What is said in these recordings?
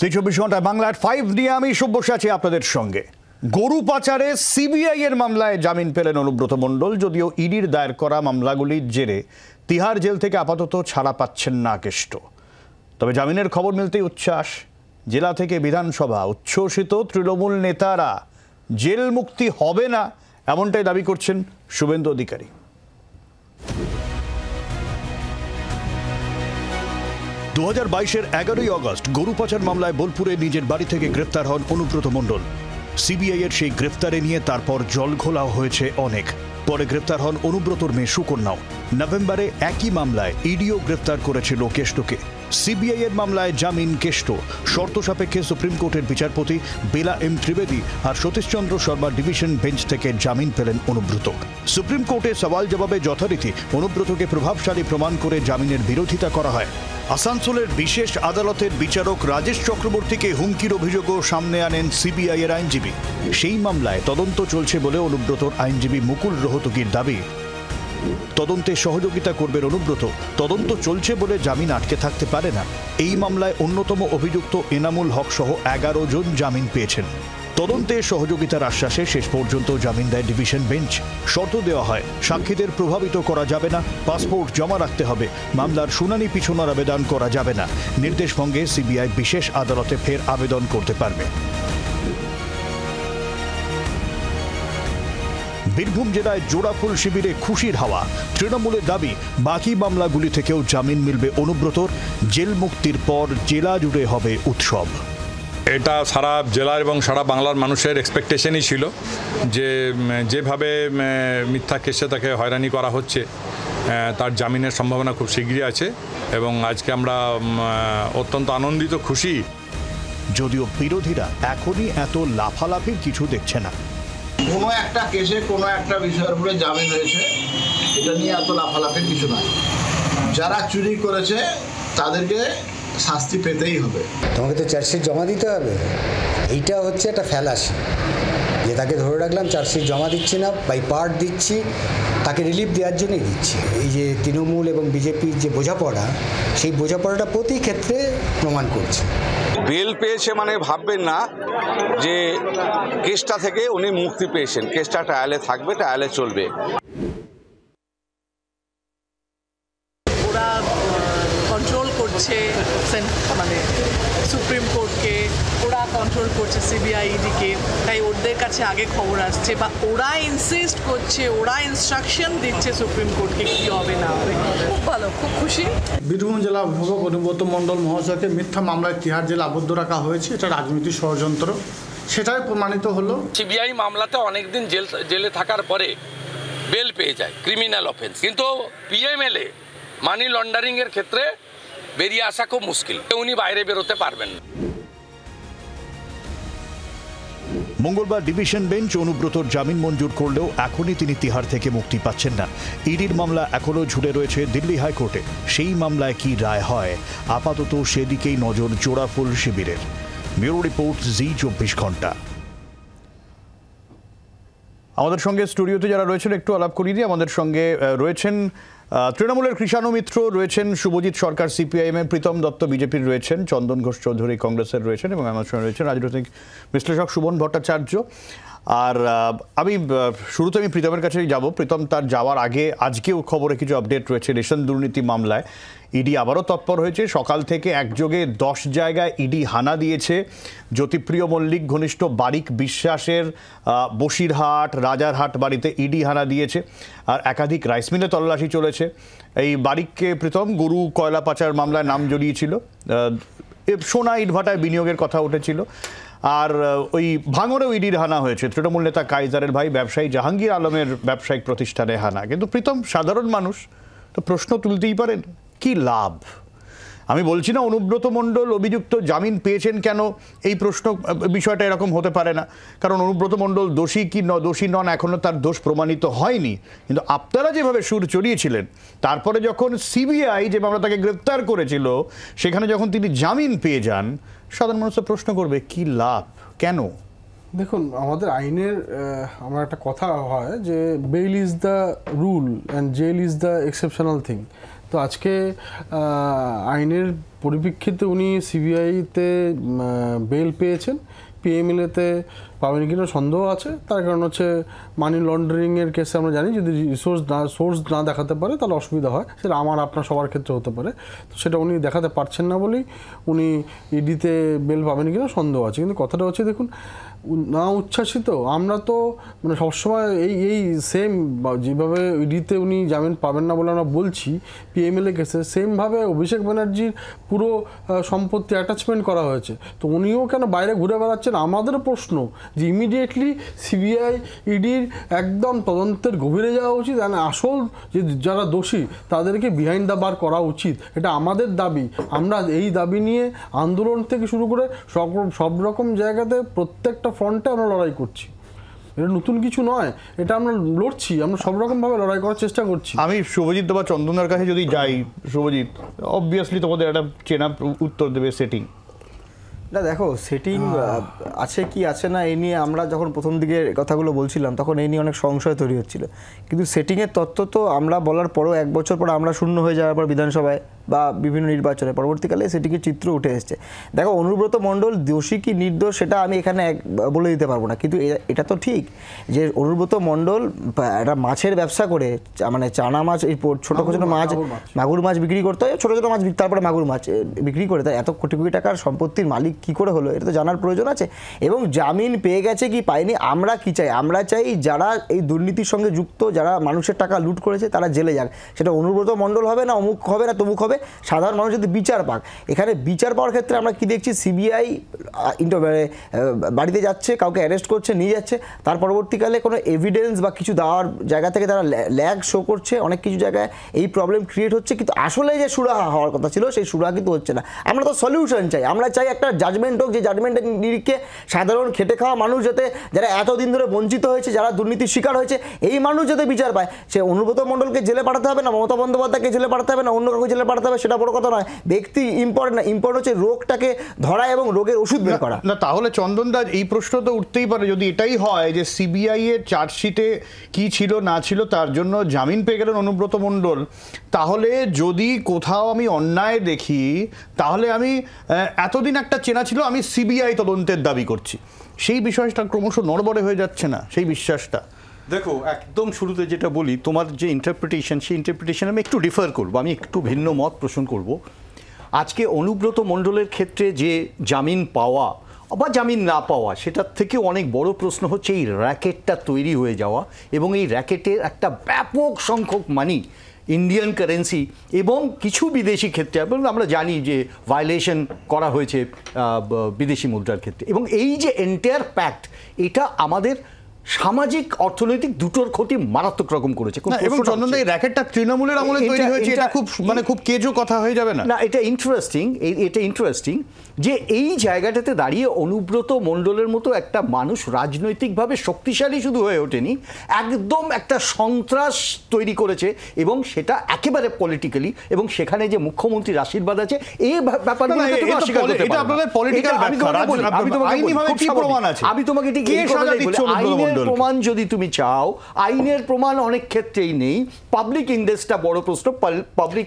24 ঘন্টায় বাংলার 5 নিয়ে আমি সব্যসাচী আছি আপনাদের সঙ্গে। গরু পাচারে সিবিআই এর মামলায় জামিন পেলেন অনুব্রত মণ্ডল। যদিও ইডির দায়ের করা মামলাগুলির জেরে তিহার জেল থেকে আপাতত ছাড়া পাচ্ছেন না কেষ্ট। তবে জামিনের খবর মিলতেই উচ্ছ্বাস। জেলা থেকে বিধানসভা উচ্ছ্বসিত তৃণমূল নেতারা। জেল মুক্তি হবে না এমনটাই দাবি করছেন শুভেন্দু অধিকারী। 2022-এর 11ই অগস্ট গরু পাচার মামলায় বোলপুরে নিজের বাড়ি থেকে গ্রেফতার হন অনুব্রত মণ্ডল। সিবিআই এর সেই গ্রেফতারে নিয়ে তারপর জলঘোলাও হয়েছে অনেক। পরে গ্রেফতার হন অনুব্রতর মেয়ে সুকন্যাও। নভেম্বরে একই মামলায় ইডিও গ্রেফতার করেছিল কেষ্টকে। সিবিআই এর মামলায় জামিন কেষ্ট। শর্ত সাপেক্ষে সুপ্রিম কোর্টের বিচারপতি বেলা এম ত্রিবেদী আর সতীশচন্দ্র শর্মা ডিভিশন বেঞ্চ থেকে জামিন পেলেন অনুব্রত। সুপ্রিম কোর্টে সওয়াল জবাবে যথারীতি অনুব্রতকে প্রভাবশালী প্রমাণ করে জামিনের বিরোধিতা করা হয়। আসানসোলের বিশেষ আদালতের বিচারক রাজেশ চক্রবর্তীকে হুমকির অভিযোগও সামনে আনেন সিবিআই এর আইনজীবী। সেই মামলায় তদন্ত চলছে বলে অনুব্রতর আইনজীবী মুকুল রোহতগির দাবি। তদন্তে সহযোগিতা করবেন অনুব্রত। তদন্ত চলছে বলে জামিন আটকে থাকতে পারে না। এই মামলায় অন্যতম অভিযুক্ত এনামুল হক সহ 11 জন জামিন পেয়েছেন। তদন্তে সহযোগিতার আশ্বাসে শেষ পর্যন্ত জামিন দেয় ডিভিশন বেঞ্চ। শর্ত দেওয়া হয় সাক্ষীদের প্রভাবিত করা যাবে না, পাসপোর্ট জমা রাখতে হবে, মামলার শুনানি পিছনোর আবেদন করা যাবে না। নির্দেশ ভঙ্গে সিবিআই বিশেষ আদালতে ফের আবেদন করতে পারবে। বীরভূম জেলায় জোড়াফুল শিবিরে খুশির হাওয়া। তৃণমূলের দাবি বাকি মামলাগুলি থেকেও জামিন মিলবে অনুব্রতর। জেল মুক্তির পর জেলা জুড়ে হবে উৎসব। এটা সারা জেলার এবং সারা বাংলার মানুষের এক্সপেকটেশনই ছিল যে যেভাবে মিথ্যা কেসে তাকে হয়রানি করা হচ্ছে তার জামিনের সম্ভাবনা খুব শীঘ্রই আছে এবং আজকে আমরা অত্যন্ত আনন্দিত, খুশি। যদিও বিরোধীরা এখনই এত লাফালাফির কিছু দেখছে না। কোনো একটা কেসে কোনো একটা বিষয়ের উপরে জামিন হয়েছে, এটা নিয়ে এত লাফালাফির কিছু নয়। যারা চুরি করেছে তাদেরকে শাস্তি পেতেই হবে। তোমাকে তো চার্জশিট জমা দিতে হবে। এইটা হচ্ছে একটা ফ্যালাসি যে তাকে ধরে রাখলাম, চার্জশিট জমা দিচ্ছি না, বাই পার্ট দিচ্ছি, তাকে রিলিফ দেওয়ার জন্যই দিচ্ছি। এই যে তৃণমূল এবং বিজেপির যে বোঝাপড়া, সেই বোঝাপড়াটা প্রতি ক্ষেত্রে প্রমাণ করছে। বেল পেয়েছে মানে ভাববেন না যে কেসটা থেকে উনি মুক্তি পেয়েছেন। কেসটা ট্রায়ালে থাকবে, ট্রায়ালে চলবে। ওরা কন্ট্রোল করছে মানে সুপ্রিম কোর্টকে, ওরা কন্ট্রোল করছে সিবিআই ইডিকে, তাই ওদের কাছে আগে খবর আসছে বা ওরা ইনসিস্ট করছে, ওরা ইনস্ট্রাকশন দিচ্ছে সুপ্রিম কোর্টকে কি হবে না হবে। খুব ভালো, খুব খুশি। বীরভূম জেলা অভিভাবক অনুব্রত মণ্ডল মহাশয়কে মিথ্যা মামলায় তিহার জেলে আবদ্ধ রাখা হয়েছে। এটা রাজনৈতিক ষড়যন্ত্র, সেটাই প্রমাণিত হলো। সিবিআই মামলাতে অনেকদিন জেলে থাকার পরে বেল পেয়ে যায়, ক্রিমিনাল অফেন্স। কিন্তু পিএমএলএ মানি লন্ডারিং এর ক্ষেত্রে বেরিয়ে আসা খুব মুশকিল, উনি বাইরে বেরোতে পারবেন না। মঙ্গলবার ডিভিশন বেঞ্চ অনুব্রতর জামিন মঞ্জুর করলেও এখনই তিনি তিহার থেকে মুক্তি পাচ্ছেন না। ইডির মামলা এখনও ঝুলে রয়েছে দিল্লি হাইকোর্টে। সেই মামলায় কি রায় হয়, আপাতত সেদিকেই নজর জোড়াফুল শিবিরের। ব্যুরো রিপোর্ট, জি 24 ঘন্টা। আমাদের সঙ্গে স্টুডিওতে যারা রয়েছেন একটু আলাপ করিয়ে দিয়ে। আমাদের সঙ্গে রয়েছেন তৃণমূলের কৃষাণু মিত্র, রয়েছেন শুভজিৎ সরকার সিপিআইএম এর, প্রীতম দত্ত বিজেপির রয়েছেন, চন্দন ঘোষ চৌধুরী কংগ্রেসের রয়েছেন এবং আমার সঙ্গে রয়েছেন রাজনৈতিক বিশ্লেষক সুমন ভট্টাচার্য। আর আমি শুরুতে প্রীতমের কাছেই যাব। প্রীতম, তার যাওয়ার আগে আজকেও খবরে কিছু আপডেট রয়েছে। রেশন দুর্নীতি মামলায় ইডি আবারও তৎপর হয়েছে। সকাল থেকে একযোগে 10 জায়গায় ইডি হানা দিয়েছে। জ্যোতিপ্রিয় মল্লিক ঘনিষ্ঠ বারিক বিশ্বাসের বসিরহাট, রাজারহাট বাড়িতে ইডি হানা দিয়েছে। আর একাধিক রাইস মিলে তল্লাশি চলেছে। এই বারিককে প্রীতম গরু কয়লা পাচার মামলায় নাম জড়িয়েছিল, সোনা ইটভাটায় বিনিয়োগের কথা উঠেছিল। আর ওই ভাঙড়েও ইডির হানা হয়েছে। তৃণমূল নেতা কাইজারের ভাই ব্যবসায়ী জাহাঙ্গীর আলমের ব্যবসায়িক প্রতিষ্ঠানে হানা। কিন্তু প্রীতম, সাধারণ মানুষ তো প্রশ্ন তুলতেই পারেন, কি লাভ? আমি বলছি না অনুব্রত মণ্ডল অভিযুক্ত জামিন পেয়েছেন কেন, এই প্রশ্ন বিষয়টা এরকম হতে পারে না। কারণ অনুব্রত মণ্ডল দোষী কি দোষী নন এখনও তার দোষ প্রমাণিত হয়নি। কিন্তু আপনারা যেভাবে সুর চড়িয়েছিলেন, তারপরে যখন সিবিআই যে মামলা তাকে গ্রেপ্তার করেছিল সেখানে যখন তিনি জামিন পেয়ে যান, সাধারণ মানুষ প্রশ্ন করবে কি লাভ, কেন? দেখুন, আমাদের আইনের আমার একটা কথা হয় যে bail is the rule and jail is the exceptional thing. তো আজকে আইনের পরিপ্রেক্ষিতে উনি সিবিআইতে বেল পেয়েছেন, পিএমএলএতে পাবেন কিনা সন্দেহ আছে। তার কারণ হচ্ছে মানি লন্ডারিংয়ের কেসে আমরা জানি যদি সোর্স না দেখাতে পারে তাহলে অসুবিধা হয়, সেটা আমার আপনার সবার ক্ষেত্রে হতে পারে। তো সেটা উনি দেখাতে পারছেন না বলেই উনি ইডিতে বেল পাবেন কিনা সন্দেহ আছে। কিন্তু কথাটা হচ্ছে দেখুন, না উচ্ছ্বাসিত আমরা তো মানে সবসময় এই সেম যেভাবে ইডিতে উনি জামিন পাবেন না বলে আমরা বলছি পিএমএলএ কেসে, সেমভাবে অভিষেক ব্যানার্জির পুরো সম্পত্তি অ্যাটাচমেন্ট করা হয়েছে। তো উনিও কেন বাইরে ঘুরে বেড়াচ্ছেন? আমাদের প্রশ্ন যে ইমিডিয়েটলি সিবিআই ইডির একদম তদন্তের গভীরে যাওয়া উচিত, আর আসল যে যারা দোষী তাদেরকে বিহাইন্ড দ্য বার করা উচিত। এটা আমাদের দাবি। আমরা এই দাবি নিয়ে আন্দোলন থেকে শুরু করে সব রকম জায়গাতে প্রত্যেকটা ফ্রন্টে আমরা লড়াই করছি। এটা নতুন কিছু নয়, এটা আমরা লড়ছি, আমরা সব রকমভাবে লড়াই করার চেষ্টা করছি। আমি শুভজিৎ বা চন্দনার কাছে যদি যাই, শুভজিৎ অবভিয়াসলি তোমাদের একটা চেনা উত্তর দেবে সেটিং। না দেখো, সেটিং আছে কি আছে না এই নিয়ে আমরা যখন প্রথম দিকে কথাগুলো বলছিলাম তখন এই নিয়ে অনেক সংশয় তৈরি হচ্ছিল, কিন্তু সেটিংয়ের তত্ত্ব তো আমরা বলার পরও 1 বছর পর আমরা শূন্য হয়ে যাওয়ার পর বিধানসভায় বা বিভিন্ন নির্বাচনে পরবর্তীকালে সেটিংয়ের চিত্র উঠে এসছে। দেখো, অনুব্রত মণ্ডল দোষী কি নির্দোষ সেটা আমি এখানে বলে দিতে পারবো না, কিন্তু এটা তো ঠিক যে অনুব্রত মণ্ডল একটা মাছের ব্যবসা করে, মানে চানা মাছ, এই ছোটো ছোটো মাছ, মাগুর মাছ বিক্রি করতে হয়, ছোটো ছোটো মাছ তারপরে মাগুর মাছ বিক্রি করে, তাই এত কোটি কোটি টাকার সম্পত্তির মালিক কী করে হলো এটা তো জানার প্রয়োজন আছে। এবং জামিন পেয়ে গেছে কি পায়নি, আমরা কি চাই? আমরা চাই যারা এই দুর্নীতির সঙ্গে যুক্ত, যারা মানুষের টাকা লুট করেছে তারা জেলে যাক। সেটা অনুব্রত মণ্ডল হবে না, অমুক হবে না, তমুক হবে, সাধারণ মানুষ যদি বিচার পাক। এখানে বিচার পাওয়ার ক্ষেত্রে আমরা কি দেখছি, সিবিআই বাড়িতে যাচ্ছে, কাউকে অ্যারেস্ট করছে, নিয়ে যাচ্ছে, তার পরবর্তীকালে কোনো এভিডেন্স বা কিছু দেওয়ার জায়গা থেকে তারা ল্যাগ শো করছে, অনেক কিছু জায়গায় এই প্রবলেম ক্রিয়েট হচ্ছে। কিন্তু আসলে যে সুরাহা হওয়ার কথা ছিল সেই সুরাহা কিন্তু হচ্ছে না। আমরা তো সলিউশন চাই, আমরা চাই একটা জাজমেন্ট হোক, যে জাজমেন্টের নিরিখে সাধারণ খেটে খাওয়া মানুষ যাতে, যারা এতদিন ধরে বঞ্চিত হয়েছে, যারা দুর্নীতির শিকার হয়েছে, এই মানুষ যাতে বিচার পায়। সে অনুব্রত মণ্ডলকে জেলে পাঠাতে হবে না, মমতা বন্দ্যোপাধ্যায়কে জেলে পাঠাতে হবে না, অন্য কাউকে জেলে পাঠাতে হবে, সেটা বড় কথা নয়। ব্যক্তি ইম্পর্টেন্ট না, ইম্পর্টেন্ট হচ্ছে রোগটাকে ধরা এবং রোগের ওষুধ বের করা। না তাহলে চন্দনদা এই প্রশ্ন তো উঠতেই পারে, যদি এটাই হয় যে সিবিআই এর চার্জশিটে কি ছিল না ছিল তার জন্য জামিন পেয়ে গেলেন অনুব্রত মণ্ডল, তাহলে যদি কোথাও আমি অন্যায় দেখি তাহলে আমি এতদিন একটা চেনা ছিল, আমি সিবিআই তদন্তের দাবি করছি, সেই বিষয়টা ক্রমশ নড়বড়ে হয়ে যাচ্ছে না সেই বিশ্বাসটা? দেখো, একদম শুরুতে যেটা বলি, তোমার যে ইন্টারপ্রিটেশন, সেই ইন্টারপ্রিটেশন আমি একটু ডিফার করবো, আমি একটু ভিন্ন মত পোষণ করব। আজকে অনুব্রত মণ্ডলের ক্ষেত্রে যে জামিন পাওয়া বা জামিন না পাওয়া, সেটার থেকে অনেক বড় প্রশ্ন হচ্ছে এই র্যাকেটটা তৈরি হয়ে যাওয়া, এবং এই র্যাকেটের একটা ব্যাপক সংখ্যক মানি, ইন্ডিয়ান কারেন্সি এবং কিছু বিদেশি ক্ষেত্রে, এবং আমরা জানি যে ভায়োলেশন করা হয়েছে বিদেশি মুদ্রার ক্ষেত্রে, এবং এই যে এন্টায়ার প্যাক্ট, এটা আমাদের সামাজিক অর্থনৈতিক দুটোর ক্ষতি মারাত্মক রকম করেছে। এবং চন্দনদা এই র্যাকেটটা তৃণমূলের আমলে তৈরি হয়েছে, এটা খুব মানে খুব কেজো কথা হয়ে যাবে না? না, এটা ইন্টারেস্টিং যে এই জায়গাটাতে দাঁড়িয়ে অনুব্রত মণ্ডলের মতো একটা মানুষ রাজনৈতিকভাবে শক্তিশালী শুধু হয়ে ওঠেনি, একদম একটা সন্ত্রাস তৈরি করেছে, এবং সেটা একেবারে পলিটিক্যালি, এবং সেখানে যে মুখ্যমন্ত্রীর আশীর্বাদ আছে এই ব্যাপারগুলো আমি তোমাকে ঠিক আইনের প্রমাণ যদি তুমি চাও, আইনের প্রমাণ অনেক ক্ষেত্রেই নেই, পাবলিক ইন্ডেক্সটা বড় প্রশ্ন, পাবলিক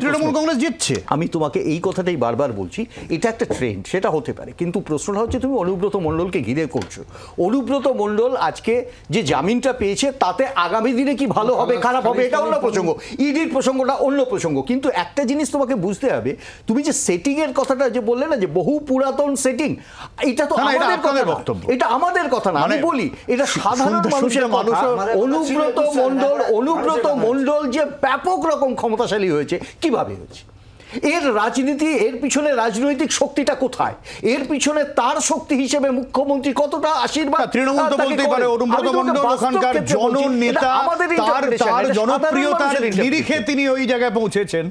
তৃণমূল কংগ্রেস জিতছে। আমি তোমাকে এই কথাটাই বারবার বলছি, এটা একটা ট্রেন্ড, সেটা হতে পারে, কিন্তু প্রশ্নটা হচ্ছে তুমি অনুব্রত মণ্ডলকে ঘিরে করছো। অনুব্রত মণ্ডল আজকে যে জামিনটা পেয়েছে তাতে আগামী দিনে কি ভালো হবে খারাপ হবে এটা অন্য প্রসঙ্গ, ইডির প্রসঙ্গটা অন্য প্রসঙ্গ, কিন্তু একটা জিনিস তোমাকে বুঝতে হবে, তুমি যে সেটিং এর কথাটা যে বললে না, যে বহু পুরাতন সেটিং, এটা তো আমাদের কথা, এটা আমাদের কথা না, আমি বলি এটা সাধারণ মানুষের কথা। অনুব্রত মণ্ডল যে ব্যাপক রকম ক্ষমতাশালী হয়েছে, কিভাবে হয়েছে, এর রাজনীতি, এর পিছনে রাজনৈতিক শক্তিটা কোথায়, এর পিছনে তার শক্তি হিসেবে মুখ্যমন্ত্রী কতটা আশীর্বাদ, তৃণমূল তো বলতেই পারে অনুব্রত মণ্ডল ওখানকার জননেতা, তার জনপ্রিয়তার নিরিখে তিনি ওই জায়গায় পৌঁছেছেন,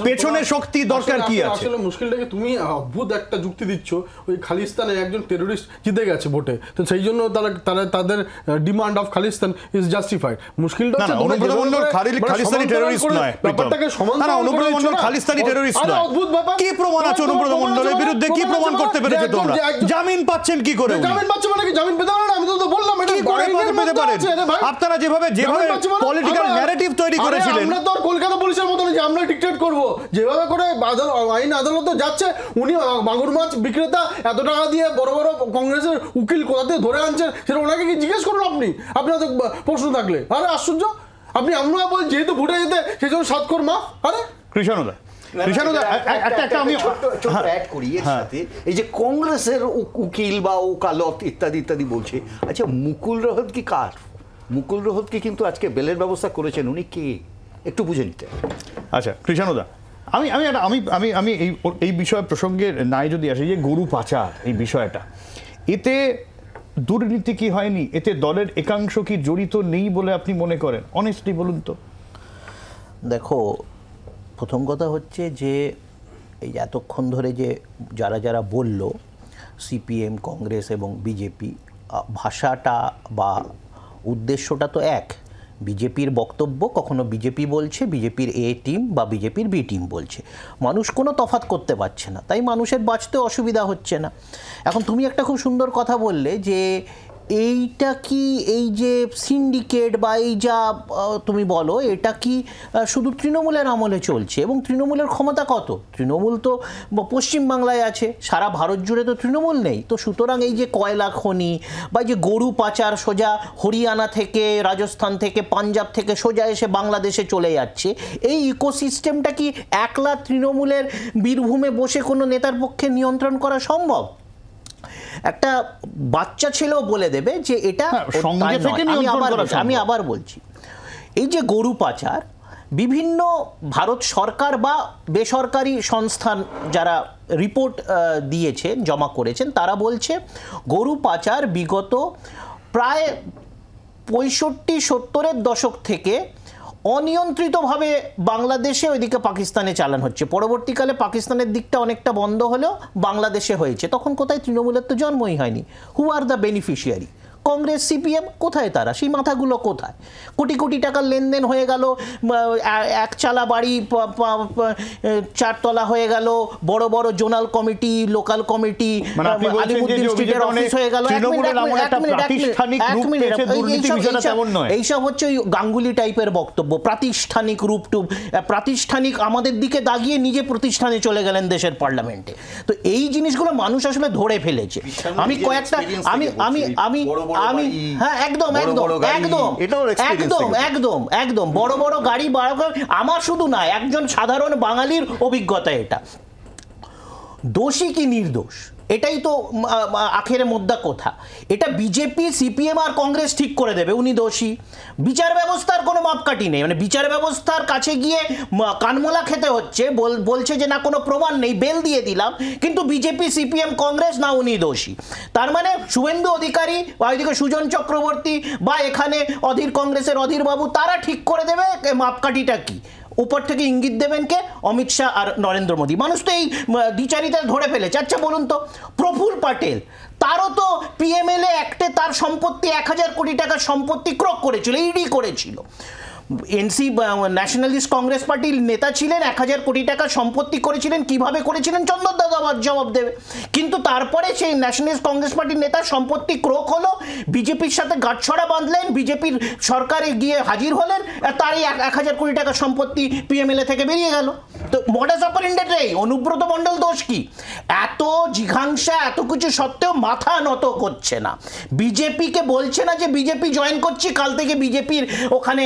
পেছনে শক্তি দরকার কি আছে? আসলে মুশকিলটাকে তুমি অদ্ভুত একটা যুক্তি দিচ্ছ, ওই খালিস্তানে একজন টেররিস্ট জিতে গেছে ভোটে, তো সেই জন্য তারা তাদের demand of Khalistan is justified. মুশকিলটা হচ্ছে অনুব্রত মণ্ডল খালিস্তানি টেররিস্ট নয়, ব্যাপারটাকে সমান, অনুব্রত মণ্ডল খালিস্তানি টেররিস্ট নয়। কি প্রমাণ আছে অনুব্রত মণ্ডলের বিরুদ্ধে? কি প্রমাণ করতে পেরেছে তোমরা? জামিন পাচ্ছেন কি করে? জামিন পাচ্ছে মানে কি? জামিন পেতে পারে না, আমি তো বললাম এটা কি করে পেতে পারেন? আপনারা যেভাবে পলিটিক্যাল ন্যারেটিভ তৈরি করেছিলেন, আমরা তো কলকাতা পুলিশের মতন যে আমরা ডিকটেট করব, যেভাবে করে আইন আদালতে যাচ্ছে, উনি মাগুর মাছ বিক্রেতা এত টাকা দিয়ে বড় বড় কংগ্রেসের উকিল কোথা থেকে ধরে আনছেন, সেটা ওনাকে কি জিজ্ঞেস করুন আপনি, আপনাদের প্রশ্ন থাকলে। আরে আশ্চর্য, আপনি আমরা বল যেহেতু ভোটে যেতে সেই জন্য 7 করোড় মাফ। আরে কৃষাণুদা আমি ছোট অ্যাড করি এর সাথে, এই যে কংগ্রেসের উকিল বা ওকালত ইত্যাদি ইত্যাদি বলছে, আচ্ছা মুকুল রোহত কি কার? মুকুল রোহতকে কিন্তু আজকে বেলের ব্যবস্থা করেছেন, উনি কে একটু বুঝে নিতে। আচ্ছা কৃষাণুদা, আমি আমি আমি আমি আমি এই বিষয় প্রসঙ্গে নাই যদি আসি, যে গরু পাচার এই বিষয়টা, এতে দুর্নীতি কি হয়নি? এতে দলের একাংশ কি জড়িত নেই বলে আপনি মনে করেন? অনেস্টলি বলুন তো। দেখো, প্রথম কথা হচ্ছে যে এই এতক্ষণ ধরে যে যারা যারা বলল সিপিএম, কংগ্রেস এবং বিজেপি, ভাষাটা বা উদ্দেশ্যটা তো এক। বিজেপির বক্তব্য কখনো বিজেপি বলছে, বিজেপির এ টিম বা বিজেপির বি টিম বলছে, মানুষ কোনো তফাৎ করতে পারছে না, তাই মানুষের বাঁচতে অসুবিধা হচ্ছে না। এখন তুমি একটা খুব সুন্দর কথা বললে যে এইটা কি, এই যে সিন্ডিকেট বা এই যা তুমি বলো, এটা কি শুধু তৃণমূলের আমলে চলছে? এবং তৃণমূলের ক্ষমতা কত? তৃণমূল তো পশ্চিমবাংলায় আছে, সারা ভারত জুড়ে তো তৃণমূল নেই। তো সুতরাং এই যে কয়লা খনি বা যে গরু পাচার সোজা হরিয়ানা থেকে, রাজস্থান থেকে, পাঞ্জাব থেকে সোজা এসে বাংলাদেশে চলে যাচ্ছে, এই ইকোসিস্টেমটা কি একলা তৃণমূলের বীরভূমে বসে কোনো নেতার পক্ষে নিয়ন্ত্রণ করা সম্ভব? একটা বাচ্চা ছেলেও বলে দেবে যে এটা। আমি আবার বলছি, এই যে গরু পাচার, বিভিন্ন ভারত সরকার বা বেসরকারি সংস্থান যারা রিপোর্ট দিয়েছেন, জমা করেছেন, তারা বলছে গরু পাচার বিগত প্রায় 65-70-এর দশক থেকে অনিয়ন্ত্রিতভাবে বাংলাদেশে ওইদিকে পাকিস্তানে চালান হচ্ছে। পরবর্তীকালে পাকিস্তানের দিকটা অনেকটা বন্ধ হলেও বাংলাদেশে হয়েছে। তখন কোথায়? তৃণমূলের তো জন্মই হয়নি। Who are the beneficiary? Congress, CPM. কোথায় তারা? সেই মাথাগুলো কোথায়? কোটি কোটি টাকার লেনদেন হয়ে গেল, একচালা বাড়ি 4 তলা হয়ে গেল, বড় বড় zonal committee, local committee, Alimuddin স্ট্রিটের অফিস হয়ে গেল। এইসব হচ্ছে ওই গাঙ্গুলি টাইপের বক্তব্য, প্রাতিষ্ঠানিক রূপ টুপ, প্রাতিষ্ঠানিক আমাদের দিকে দাগিয়ে নিজে প্রতিষ্ঠানে চলে গেলেন দেশের পার্লামেন্টে। তো এই জিনিসগুলো মানুষ আসলে ধরে ফেলেছে। আমি কয়েকটা আমি আমি আমি আমি হ্যাঁ একদম একদম একদম একদম একদম একদম বড় বড় গাড়ি, আমার শুধু না, একজন সাধারণ বাঙালির অভিজ্ঞতা। এটা দোষী কি নির্দোষ, এটাই তো আখেরে মোদ্দা কথা। এটা বিজেপি, সিপিএম আর কংগ্রেস ঠিক করে দেবে উনি দোষী। বিচার ব্যবস্থার কোনো মাপকাঠি নেই, মানে বিচার ব্যবস্থার কাছে গিয়ে কানমোলা খেতে হচ্ছে, বলছে যে না কোনো প্রমাণ নেই, বেল দিয়ে দিলাম, কিন্তু বিজেপি, সিপিএম, কংগ্রেস না উনি দোষী। তার মানে শুভেন্দু অধিকারী বা ওইদিকে সুজন চক্রবর্তী বা এখানে অধীর কংগ্রেসের অধীরবাবু, তারা ঠিক করে দেবে মাপকাঠিটা কি। উপর থেকে ইঙ্গিত দেবেন কে? অমিত শাহ আর নরেন্দ্র মোদী। মানুষ তো এই দ্বিচারিতা ধরে ফেলেছে। আচ্ছা বলুন তো, প্রফুল্ল প্যাটেল, তারও তো পিএমএলএ অ্যাক্টে তার সম্পত্তি 1000 কোটি টাকার সম্পত্তি ক্রোক করেছিল, ইডি করেছিল। এনসি ন্যাশনালিস্ট কংগ্রেস পার্টির নেতা ছিলেন, 1000 কোটি টাকার সম্পত্তি করেছিলেন, কিভাবে করেছিলেন চন্দন দাদা জবাব দেবে। কিন্তু তারপরে সেই ন্যাশনালিস্ট কংগ্রেস পার্টির নেতার সম্পত্তি ক্রোক হলো, বিজেপির সাথে গাঁটছড়া বাঁধলেন, বিজেপির সরকারে গিয়ে হাজির হলেন, তারই 1000 কোটি টাকার সম্পত্তি পিএমএলএ থেকে বেরিয়ে গেল। তো মডাস অপারেন্ডি, অনুব্রত মণ্ডল দোষ কি? এত জিঘাংসা, এত কিছু সত্ত্বেও মাথা নত করছে না। বিজেপিকে বলছে না যে বিজেপি জয়েন করছি, কাল থেকে বিজেপির ওখানে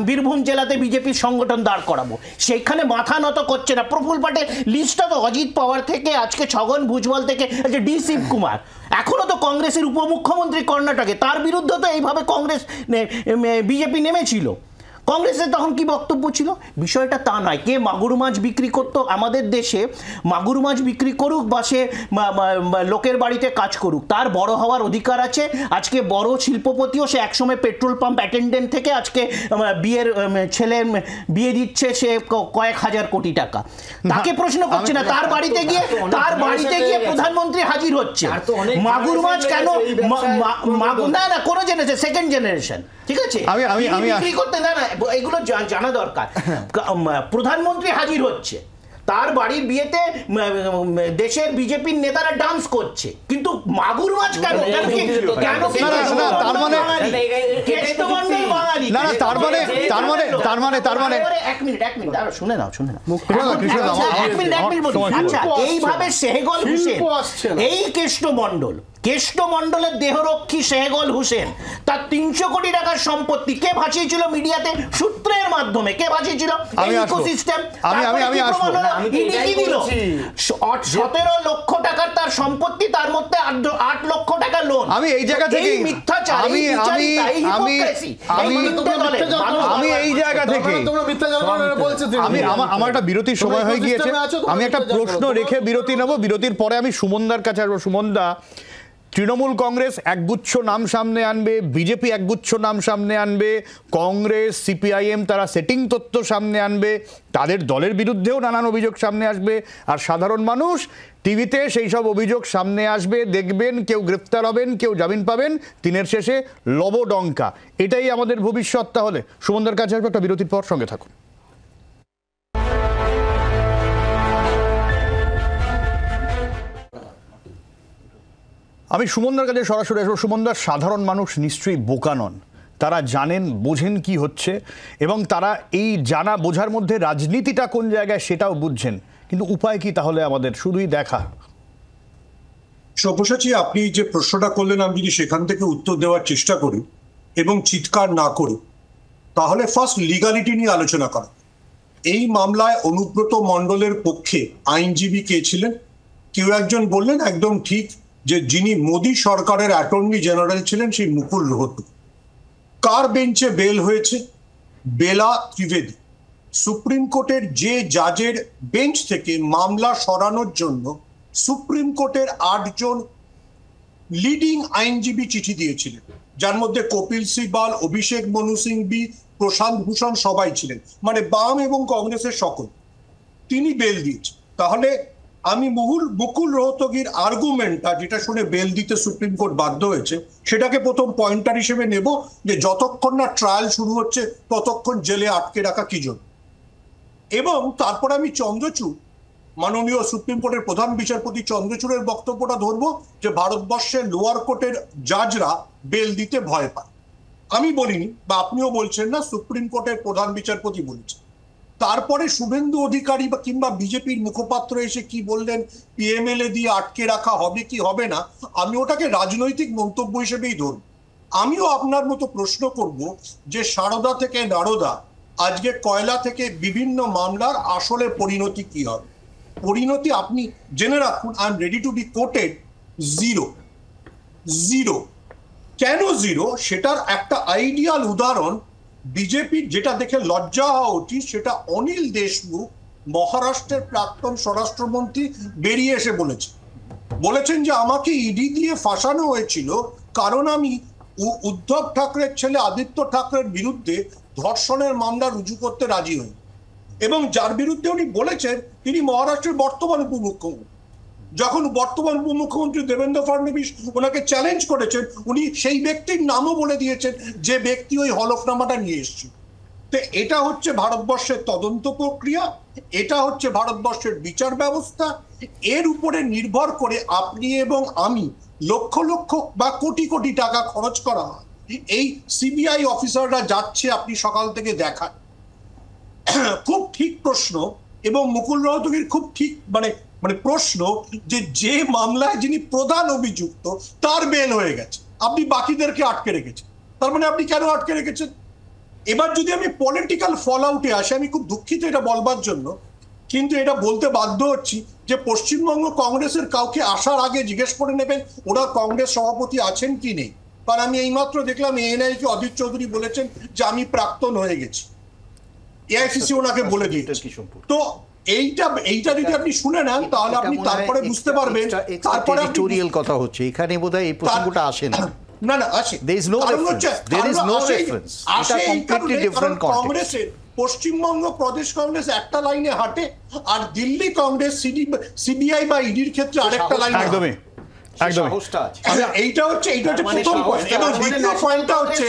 বীরভূম জেলাতে বিজেপির সংগঠন দাঁড় করাবো, সেইখানে মাথা নত করছে না। প্রফুল্ল প্যাটেল লিস্টটা তো অজিত পাওয়ার থেকে আজকে ছগন ভুজবল থেকে ডি শিব কুমার, এখনো তো কংগ্রেসের উপমুখ্যমন্ত্রী কর্ণাটকে, তার বিরুদ্ধে তো এইভাবে কংগ্রেস বিজেপি নেমেছিল। কংগ্রেসের তখন কি বক্তব্য ছিল? বিষয়টা তা নয়। কে মাগুর মাছ বিক্রি করতো আমাদের দেশে, মাগুর মাছ বিক্রি করুক বা সে লোকের বাড়িতে কাজ করুক, তার বড় হওয়ার অধিকার আছে। আজকে বড় শিল্পপতিও, সে একসময় পেট্রোল পাম্প অ্যাটেন্ডেন্ট থেকে আজকে বিয়ের ছেলের বিয়ে দিচ্ছে, সে কয়েক হাজার কোটি টাকা। তাকে প্রশ্ন করছে না, তার বাড়িতে গিয়ে প্রধানমন্ত্রী হাজির হচ্ছে। মাগুর মাছ কেন? না না, কোনো জেনারেশন, সেকেন্ড জেনারেশন, ঠিক আছে, বিক্রি করতে না, এগুলো জানা দরকার। প্রধানমন্ত্রী হাজির হচ্ছে, তার বাড়ির বিয়েতে দেশের বিজেপির নেতারা ডান্স করছে, কিন্তু মাগুর মাছ কেন? এইভাবে শেহগল হোসেন, এই কেষ্টমণ্ডলের দেহরক্ষী শেহগল হোসেন, তার 300 কোটি টাকার সম্পত্তি কে ভাসিয়েছিল মিডিয়াতে? সূত্রের মাধ্যমে কে ভাসিয়েছিল? ইকোসিস্টেম। 17 লক্ষ টাকার তার সম্পত্তি, তার মধ্যে 8 লক্ষ টাকা লোন। আমি এই জায়গা থেকে মিথ্যাচার, আমি এই জায়গা থেকে আমার একটা বিরতির সময় হয়ে গিয়েছে, আমি একটা প্রশ্ন রেখে বিরতি নেব, বিরতির পরে আমি সুমনদার কাছে আসবো। সুমনদা, তৃণমূল কংগ্রেস একগুচ্ছ নাম সামনে আনবে, বিজেপি একগুচ্ছ নাম সামনে আনবে, কংগ্রেস সিপিআইএম তারা সেটিং তথ্য সামনে আনবে, তাদের দলের বিরুদ্ধেও নানান অভিযোগ সামনে আসবে, আর সাধারণ মানুষ টিভিতে সেই সব অভিযোগ সামনে আসবে, দেখবেন, কেউ গ্রেফতার হবেন, কেউ জামিন পাবেন, দিনের শেষে লবডঙ্কা। এটাই আমাদের ভবিষ্যৎ। তাহলে সুমনদার কাছে আসবে, একটা বিরতির পর সঙ্গে থাকুন। আমি সুমনদার কাছে সরাসরি আসবো। সুমনদার, সাধারণ মানুষ নিশ্চয়ই বোকা নন, তারা জানেন, বোঝেন কি হচ্ছে, এবং তারা এই জানা বোঝার মধ্যে রাজনীতিটা কোন জায়গায় সেটাও বুঝছেন, কিন্তু উপায় কি তাহলে আমাদের? শুধুই দেখা? সব্যসাচী, আপনি যে প্রশ্নটা করলেন, আমি যদি সেখান থেকে উত্তর দেওয়ার চেষ্টা করি এবং চিৎকার না করি, তাহলে ফার্স্ট লিগালিটি নিয়ে আলোচনা করা। এই মামলায় অনুব্রত মণ্ডলের পক্ষে আইনজীবী কে ছিলেন? কেউ একজন বললেন একদম ঠিক যে যিনি মোদী সরকারের অ্যাটর্নি জেনারেল ছিলেন সেই মুকুল রোহতগি। কার বেঞ্চে বেল হয়েছে? বেলা ত্রিবেদী। সুপ্রিম কোর্টের যে জাজের বেঞ্চ থেকে মামলা সরানোর জন্য সুপ্রিম কোর্টের 8 জন লিডিং আইনজীবী চিঠি দিয়েছিলেন, যার মধ্যে কপিল সিবাল, অভিষেক মনু সিংভি, প্রশান্ত ভূষণ সবাই ছিলেন, মানে বাম এবং কংগ্রেসের সকল। তিনি বেল দিয়েছেন। তাহলে আমি মুকুল রোহতগির আর্গুমেন্টটা যেটা শুনে বেল দিতে সুপ্রিম কোর্ট বাধ্য হয়েছে, সেটাকে প্রথম পয়েন্টার হিসেবে নেব, যে যতক্ষণ না ট্রায়াল শুরু হচ্ছে ততক্ষণ জেলে আটকে রাখা কি জন্য। এবং তারপর আমি চন্দ্রচূড়, মাননীয় সুপ্রিম কোর্টের প্রধান বিচারপতি চন্দ্রচূড়ের বক্তব্যটা ধরবো, যে ভারতবর্ষের লোয়ার কোর্টের জাজরা বেল দিতে ভয় পায়। আমি বলিনি, বা আপনিও বলছেন না, সুপ্রিম কোর্টের প্রধান বিচারপতি বলেছেন। তারপরে শুভেন্দু অধিকারী বা কিংবা বিজেপির মুখপাত্র এসে কি বললেন, পিএমএলএ দিয়ে আটকে রাখা হবে কি হবে না, আমি ওটাকে রাজনৈতিক মন্তব্য হিসেবেই ধরব। আমিও আপনার মতো প্রশ্ন করব যে সারদা থেকে নারদা, আজকে কয়লা থেকে বিভিন্ন মামলার আসলে পরিণতি কি হবে? পরিণতি আপনি জেনে রাখুন, I am ready to be quoted, zero. কেন জিরো? সেটার একটা আইডিয়াল উদাহরণ বিজেপির, যেটা দেখে লজ্জা হওয়া উচিত, সেটা অনিল দেশমুখ, মহারাষ্ট্রের প্রাক্তন স্বরাষ্ট্রমন্ত্রী, বেরিয়ে এসে বলেছেন যে আমাকে ইডি দিয়ে ফাঁসানো হয়েছিল কারণ আমি উদ্ধব ঠাকরের ছেলে আদিত্য ঠাকরের বিরুদ্ধে ধর্ষণের মামলা রুজু করতে রাজি হই, এবং যার বিরুদ্ধে উনি বলেছেন তিনি মহারাষ্ট্রের বর্তমান উপমুখ্যমন্ত্রী। যখন বর্তমান উপমুখ্যমন্ত্রী দেবেন্দ্র ফডনবিস ওনাকে চ্যালেঞ্জ করেছেন, উনি সেই ব্যক্তির নামও বলে দিয়েছেন যে ব্যক্তি ওই হলফনামাটা নিয়ে এসেছিল। তো এটা হচ্ছে ভারতবর্ষের তদন্ত প্রক্রিয়া, এটা হচ্ছে ভারতবর্ষের বিচার ব্যবস্থা। এর উপরে নির্ভর করে আপনি এবং আমি লক্ষ লক্ষ বা কোটি কোটি টাকা খরচ করা হয়। এই সিবিআই অফিসাররা যাচ্ছে, আপনি সকাল থেকে দেখান। খুব ঠিক প্রশ্ন, এবং মুকুল রোহতগির খুব ঠিক মানে প্রশ্ন, যে মামলায় যিনি প্রধান অভিযুক্ত তার বেল হয়ে গেছে, আপনি বাকিদেরকে আটকে রেখেছেন। তার মানে আপনি কেন আটকে রেখেছেন? এবার যদি আমি পলিটিক্যাল ফল আউটে আসি, আমি খুব দুঃখিত এটা বলবার জন্য, কিন্তু এটা বলতে বাধ্য হচ্ছি যে পশ্চিমবঙ্গ কংগ্রেসের কাউকে আসার আগে জিজ্ঞেস করে নেবেন ওরা কংগ্রেস সভাপতি আছেন কি নেই। কারণ আমি এইমাত্র দেখলাম এএনআই কে অধীর চৌধুরী বলেছেন যে আমি প্রাক্তন হয়ে গেছি, এআইসিসি ওনাকে বলে দিয়েছে। তো এইটা যদি আপনি শুনে নেন তাহলে আপনি তারপরে বুঝতে পারবেন। তারপরে এডিটোরিয়াল কথা হচ্ছে এখানে, বোধহয় এই প্রসঙ্গটা আসে না। না আসে, there is no reference, এটা কমপ্লিটলি ডিফারেন্ট কনটেক্সট। কংগ্রেসের পশ্চিমবঙ্গ প্রদেশ কংগ্রেস একটা লাইনে হাঁটে, আর দিল্লি কংগ্রেস সিবিআই বা ইডির ক্ষেত্রে আরেকটা লাইনে। একদমই এইটা হচ্ছে প্রথম পয়েন্ট। এবং দ্বিতীয় পয়েন্টটা হচ্ছে,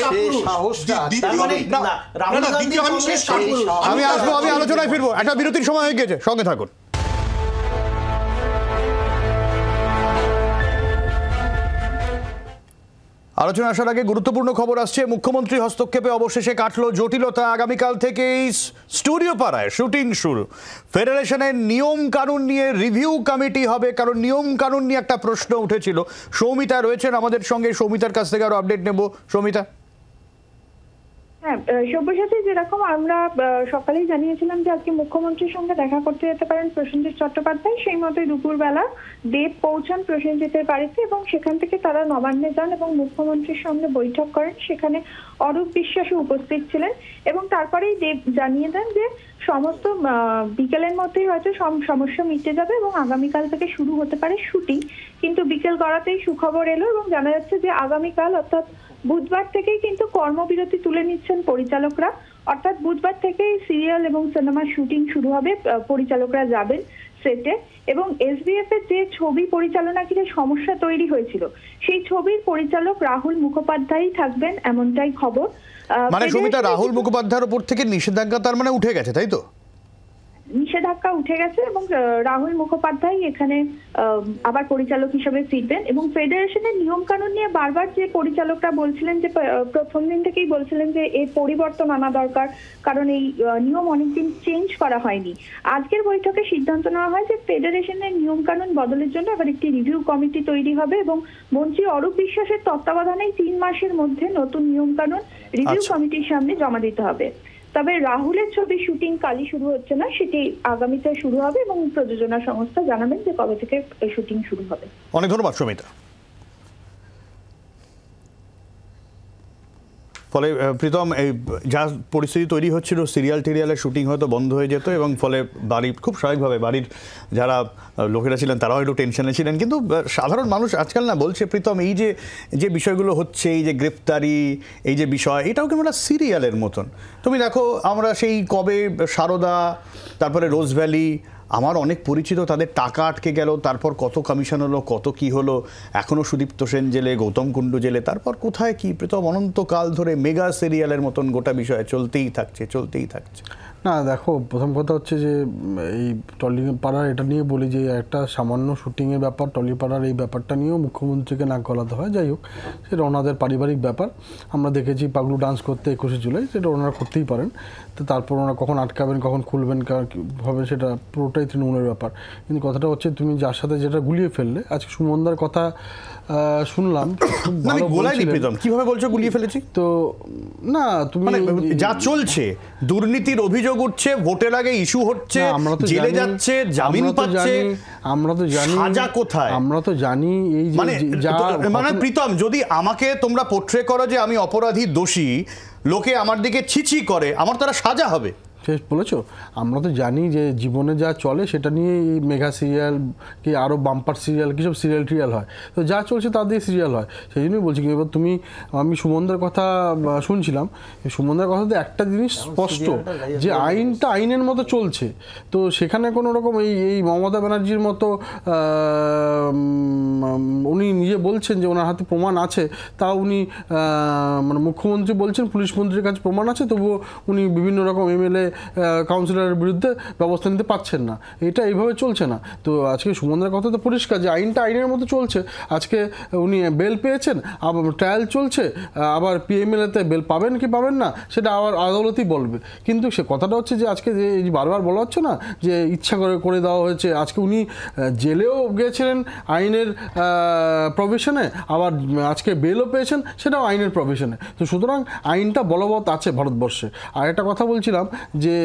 আমি আসবো, আমি আলোচনায় ফিরবো, একটা বিরতির সময় হয়ে গেছে, সঙ্গে থাকুন। আলোচনা আসার আগে গুরুত্বপূর্ণ খবর আসছে। মুখ্যমন্ত্রী হস্তক্ষেপে অবশেষে কাটলো জটিলতা। আগামীকাল থেকেই স্টুডিও পাড়ায় শুটিং শুরু। ফেডারেশনের নিয়ম কানুন নিয়ে রিভিউ কমিটি হবে, কারণ নিয়ম কানুন নিয়ে একটা প্রশ্ন উঠেছিল। সৌমিতা রয়েছেন আমাদের সঙ্গে, সৌমিতার কাছ থেকে আরো আপডেট নেব। সৌমিতা। হ্যাঁ, সব্যসাচী, যেরকম আমরা সকালেই জানিয়েছিলাম যে আজকে মুখ্যমন্ত্রীর সঙ্গে দেখা করতে যেতে পারেন প্রসেনজিৎ চট্টোপাধ্যায়, সেই মতোই দুপুরবেলা দেব পৌঁছান প্রসেনজিতের বাড়িতে এবং সেখান থেকে তারা নবান্নে যান এবং মুখ্যমন্ত্রীর সঙ্গে বৈঠক করেন। সেখানে অরূপ বিশ্বাসও উপস্থিত ছিলেন এবং তারপরেই দেব জানিয়ে দেন যে সমস্ত বিকেলের মধ্যেই হয়তো সমস্যা মিটে যাবে এবং আগামীকাল থেকে শুরু হতে পারে শুটিং। কিন্তু বিকেল গড়াতেই সুখবর এলো এবং জানা যাচ্ছে যে আগামীকাল অর্থাৎ বুধবার থেকেই কিন্তু কর্মবিরতি তুলে নিচ্ছেন পরিচালকরা। অর্থাৎ বুধবার থেকেই সিরিয়াল এবং সিনেমার শুটিং শুরু হবে। পরিচালকরা যাবেন সেটে এবং এসবিএফ এর যে ছবি পরিচালনা ঘিরে সমস্যা তৈরি হয়েছিল, সেই ছবির পরিচালক রাহুল মুখোপাধ্যায় থাকবেন, এমনটাই খবর। মানে সমিতা, রাহুল মুখোপাধ্যায়ের উপর থেকে নিষেধাজ্ঞা তার মানে উঠে গেছে, তাই তো? নিষেধাজ্ঞা উঠে গেছে এবং রাহুল মুখোপাধ্যায় এখানে আবার পরিচালক হিসেবে ফিরবেন। এবং ফেডারেশনের নিয়ম কানুন নিয়ে বারবার যে পরিচালকরা বলছিলেন, যে প্রথম দিন থেকেই বলছিলেন যে এর পরিবর্তন আনা দরকার, কারণ এই নিয়ম অনেকদিন চেঞ্জ করা হয়নি। আজকের বৈঠকে সিদ্ধান্ত নেওয়া হয় যে ফেডারেশনের নিয়ম কানুন বদলের জন্য আবার একটি রিভিউ কমিটি তৈরি হবে এবং মন্ত্রী অরূপ বিশ্বাসের তত্ত্বাবধানেই 3 মাসের মধ্যে নতুন নিয়ম কানুন রিভিউ কমিটির সামনে জমা দিতে হবে। তবে রাহুলের ছবি শুটিং কালই শুরু হচ্ছে না, সেটি আগামীতে শুরু হবে এবং প্রযোজনা সংস্থা জানাবেন যে কবে থেকে শুটিং শুরু হবে। অনেক ধন্যবাদ সমিতা। ফলে প্রীতম, এই যা পরিস্থিতি তৈরি হচ্ছিল, সিরিয়ালের শুটিং হয়তো বন্ধ হয়ে যেত এবং ফলে বাড়ির খুব স্বাভাবিকভাবে বাড়ির যারা লোকেরা ছিলেন তারাও একটু টেনশনে ছিলেন। কিন্তু সাধারণ মানুষ আজকাল না বলছে প্রীতম, এই যে বিষয়গুলো হচ্ছে, এই যে গ্রেফতারি, এই যে বিষয়, এটাও কিন্তু একটা সিরিয়ালের মতন। তুমি দেখো, আমরা সেই কবে সারদা, তারপরে রোজ ভ্যালি, আমার অনেক পরিচিত, তাদের টাকা আটকে গেল, তারপর কত কমিশন হলো, কত কি হলো, এখনও সুদীপ্ত সেন জেলে, গৌতম কুণ্ডু জেলে, তারপর কোথায় কি প্রীতম, অনন্তকাল ধরে মেগা সিরিয়ালের মতন গোটা বিষয় চলতেই থাকছে। না দেখো, প্রথম কথা হচ্ছে যে এই টলিপাড়ার এটা নিয়ে বলি যে একটা সামান্য শুটিংয়ের ব্যাপার, টলিপাড়ার এই ব্যাপারটা নিয়েও মুখ্যমন্ত্রীকে নাক গলাতে হয়। যাই হোক, সেটা ওনাদের পারিবারিক ব্যাপার। আমরা দেখেছি পাগলু ডান্স করতে 21শে জুলাই, সেটা ওনারা করতেই পারেন। তো তারপর ওনারা কখন আটকাবেন, কখন খুলবেন, হবে, সেটা পুরোটাই তৃণমূলের ব্যাপার। কিন্তু কথাটা হচ্ছে, তুমি যার সাথে যেটা গুলিয়ে ফেললে, আজকে সুমনদার কথা শুনলাম, কিভাবে বলছো গুলিয়ে ফেলেছি? তো না, তুমি যা চলছে, দুর্নীতির অভিযোগ উঠছে, ভোটের আগে ইস্যু হচ্ছে, জেলে যাচ্ছে, জামিন পাচ্ছে, আমরা তো জানি সাজা কোথায়, আমরা তো জানি। এই মানে প্রীতম, যদি আমাকে তোমরা পোট্রে করো যে আমি অপরাধী, দোষী, লোকে আমার দিকে ছিছি করে, আমার তারা সাজা হবে। শেষ বলেছো। আমরা তো জানি যে জীবনে যা চলে সেটা নিয়ে এই মেগা সিরিয়াল কি আরও বাম্পার সিরিয়াল, কী সব সিরিয়াল হয়। তো যা চলছে তা দিয়ে সিরিয়াল হয়, সেই জন্যই বলছি। কিন্তু এবার আমি সুমনদার কথা শুনছিলাম, সুমনদার কথাতে একটা জিনিস স্পষ্ট, যে আইনটা আইনের মতো চলছে। তো সেখানে কোনো রকম এই মমতা ব্যানার্জির মতো উনি নিজে বলছেন যে ওনার হাতে প্রমাণ আছে, তা উনি মানে মুখ্যমন্ত্রী বলছেন পুলিশ মন্ত্রীর কাছে প্রমাণ আছে, তবুও উনি বিভিন্ন রকম এমএলএ কাউন্সিলরের বিরুদ্ধে ব্যবস্থা নিতে পারছেন না। এটা এইভাবে চলছে না। তো আজকে সুমনদার কথা তো পরিষ্কার যে আইনটা আইনের মতো চলছে। আজকে উনি বেল পেয়েছেন, আবার ট্রায়াল চলছে, আবার পিএমএলএতে বেল পাবেন কি পাবেন না সেটা আবার আদালতই বলবে। কিন্তু সে কথাটা হচ্ছে যে আজকে যে বারবার বলা হচ্ছে না যে ইচ্ছা করে দেওয়া হয়েছে। আজকে উনি জেলেও গিয়েছিলেন আইনের প্রভিশনে, আবার আজকে বেলও পেয়েছেন, সেটাও আইনের প্রভিশনে। তো সুতরাং আইনটা বলবৎ আছে ভারতবর্ষে। আর একটা কথা বলছিলাম যে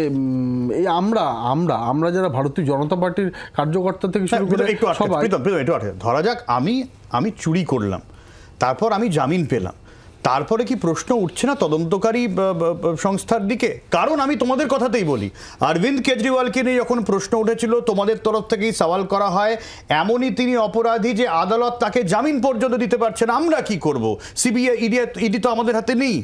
এই আমরা যারা ভারতীয় জনতা পার্টির কার্যকর্তা থেকে শুরু করে সবাই, ধরা যাক আমি চুরি করলাম, তারপর আমি জামিন পেলাম, তারপরে কি প্রশ্ন উঠছে না তদন্তকারী সংস্থার দিকে? কারণ আমি তোমাদের কথাতেই বলি, অরবিন্দ কেজরিওয়ালকে নিয়ে যখন প্রশ্ন উঠেছিল, তোমাদের তরফ থেকেই সওয়াল করা হয় এমনই তিনি অপরাধী যে আদালত তাকে জামিন পর্যন্ত দিতে পারছে না, আমরা কি করব? সিবিআই ইডি তো আমাদের হাতে নেই।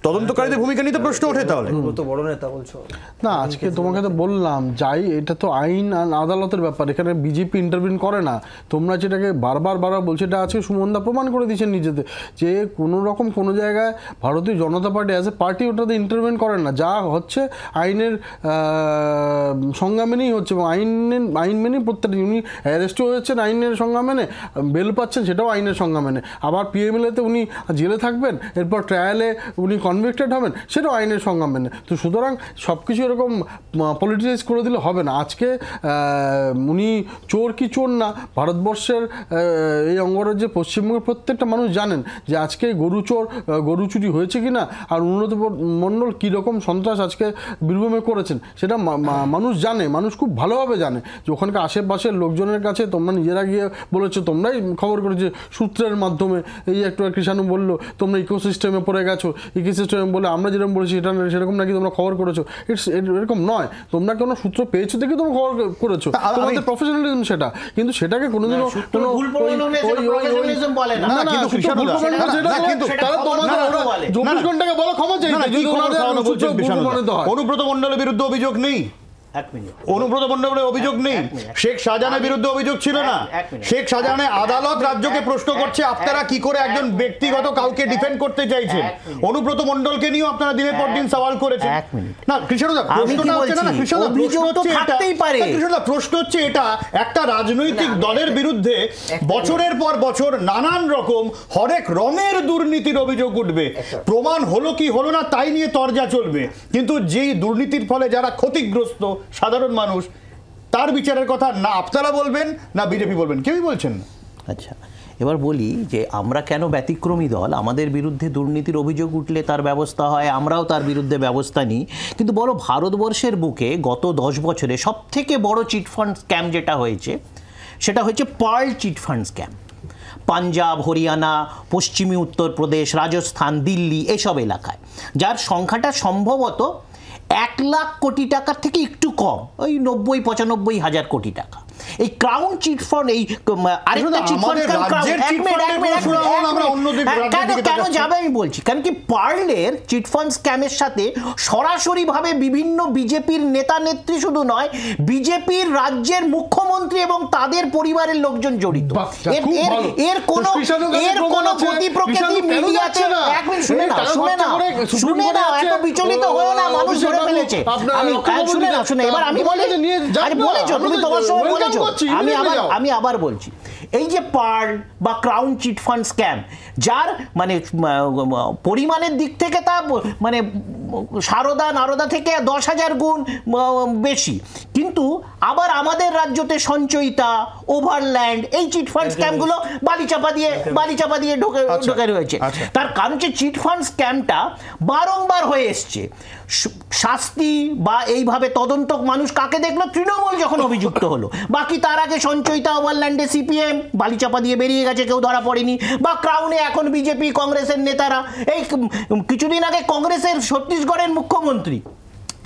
তদন্তকারীদের ভূমিকা নিতে প্রশ্ন ওঠে তাহলে। তো বড় নেতা বলছো না, আজকে তোমাকে তো বললাম যাই, এটা তো আইন আর আদালতের ব্যাপার, এখানে বিজেপি ইন্টারভিন করে না। তোমরা যেটাকে বারবার বলছো, এটা আছে সুমনদা প্রমাণ করে দিয়েছেন নিজেদের, যে কোনো রকম কোনো জায়গায় ভারতীয় জনতা পার্টি অ্যাজ এ পার্টি ওটাতে ইন্টারভিন করেন না। যা হচ্ছে আইনের সংজ্ঞা মেনেই হচ্ছে, এবং আইন মেনেই প্রত্যেকটা, উনি অ্যারেস্টও হয়েছেন আইনের সংজ্ঞা মেনে, বেল পাচ্ছেন সেটাও আইনের সংজ্ঞা মেনে, আবার পিএমএলএতে উনি জেলে থাকবেন, এরপর ট্রায়ালে উনি কনভিক্টেড হবেন, সেটাও আইনের সংজ্ঞা মেনে। তো সুতরাং সব কিছু এরকম পলিটিসাইজ করে দিলে হবে না। আজকে উনি চোর কি চোর না, ভারতবর্ষের এই অঙ্গরাজ্যে পশ্চিমবঙ্গের প্রত্যেকটা মানুষ জানেন যে আজকে গরু চুরি হয়েছে কি না, আর উন্নত মণ্ডল কীরকম সন্ত্রাস আজকে বীরভূমে করেছেন, সেটা মানুষ জানে, মানুষ খুব ভালোভাবে জানে। যে ওখানকার আশেপাশের লোকজনের কাছে তোমরা নিজেরা গিয়ে বলেছো, তোমরাই খবর করেছো সূত্রের মাধ্যমে, এই একটু কৃষাণু বললো তোমরা ইকোসিস্টেমে পড়ে গেছো, ইকোসিস্টেমে বলে আমরা যেরকম বলেছি সেরকম নাকি তোমরা খবর করেছো। এরকম নয়, তোমরা কোনো সূত্র পেয়েছো দেখে তোমরা খবর করেছো, তোমাদের প্রফেশনালিজম সেটা, কিন্তু সেটাকে কোনোদিনও কোনো অনুব্রত মণ্ডলের বিরুদ্ধে অভিযোগ নেই, অনুব্রত মণ্ডলের অভিযোগ নেই, শেখ শাহজাহানের বিরুদ্ধে অভিযোগ ছিল না। শেখ শাহজাহানের আদালত রাজ্যকে প্রশ্ন করছে আপনারা কি করে একজন ব্যক্তিগত কাউকে ডিফেন্ড করতে চাইছেন। অনুব্রত মণ্ডলকে নিয়েও আপনারা দিনের পর দিন সওয়াল করেছেন। না কৃষ্ণদা, প্রশ্নটা হচ্ছে না, কৃষ্ণদা প্রশ্ন হচ্ছে এটা একটা রাজনৈতিক দলের বিরুদ্ধে বছরের পর বছর নানান রকম হরেক রঙের দুর্নীতির অভিযোগ উঠবে, প্রমাণ হলো কি হলো না তাই নিয়ে তরজা চলবে, কিন্তু যেই দুর্নীতির ফলে যারা ক্ষতিগ্রস্ত সাধারণ মানুষ, তার বিচারের কথা না আপনারা বলবেন না বিজেপি বলবেন, কেউই বলছেন না। আচ্ছা, এবার বলি যে আমরা কেন ব্যতিক্রমী দল, আমাদের বিরুদ্ধে দুর্নীতির অভিযোগ উঠলে তার ব্যবস্থা হয়, আমরাও তার বিরুদ্ধে ব্যবস্থা নিই। কিন্তু বলো, ভারতবর্ষের বুকে গত 10 বছরে সবথেকে বড় চিটফান্ড স্ক্যাম যেটা হয়েছে, সেটা হচ্ছে pearl chit fund scam. Punjab, Haryana, পশ্চিমী উত্তরপ্রদেশ, রাজস্থান, দিল্লি এসব এলাকায়, যার সংখ্যাটা সম্ভবত 1 লাখ কোটি টাকার থেকে একটু কম, ওই 90-95 হাজার কোটি টাকা। এই ক্রাউন চিটফান্ড, এই আরেকটা চিটফান্ড কেন যাবে আমি বলছি, কারণ কি পার্লের চিটফান্ড স্ক্যামের সাথে সরাসরিভাবে বিভিন্ন বিজেপির নেতা নেত্রী শুধু নয়, বিজেপির রাজ্যের মুখ্যমন্ত্রী এবং তাদের পরিবারের লোকজন জড়িত। এর কোনো গতি প্রকৃতি মিডিয়াতে, এক মিনিট শুনে না এত বিচলিত হয়েও না, মানুষ ধরে ফেলেছে। আমি শুনে এবার আমি বলেছো, তুমি তোমার সময় বলেছো, আমি আবার বলছি, এই যে পার্ল বা ক্রাউন চিটফান্ড স্ক্যাম, যার মানে পরিমাণের দিক থেকে তা মানে নারদা থেকে 10,000 গুণ বেশি, কিন্তু আবার আমাদের রাজ্যতে সঞ্চয়িতা, ওভারল্যান্ড, এই চিটফান্ড স্ক্যামগুলো বালিচাপা দিয়ে ঢোকে রয়েছে। তার কারণ হচ্ছে চিটফান্ড স্ক্যামটা বারংবার হয়ে এসছে। শাস্তি বা এইভাবে তদন্ত মানুষ কাকে দেখলো? তৃণমূল যখন অভিযুক্ত হলো। বাকি তার আগে সঞ্চয়িতা, ওভারল্যান্ডে সিপিএম বালিচাপা দিয়ে বেরিয়ে গেছে, কেউ ধরা পড়েনি। বা ক্রাউনে এখন বিজেপি, কংগ্রেসের নেতারা। এই কিছুদিন আগে কংগ্রেসের ছত্তিশগড়ের মুখ্যমন্ত্রী,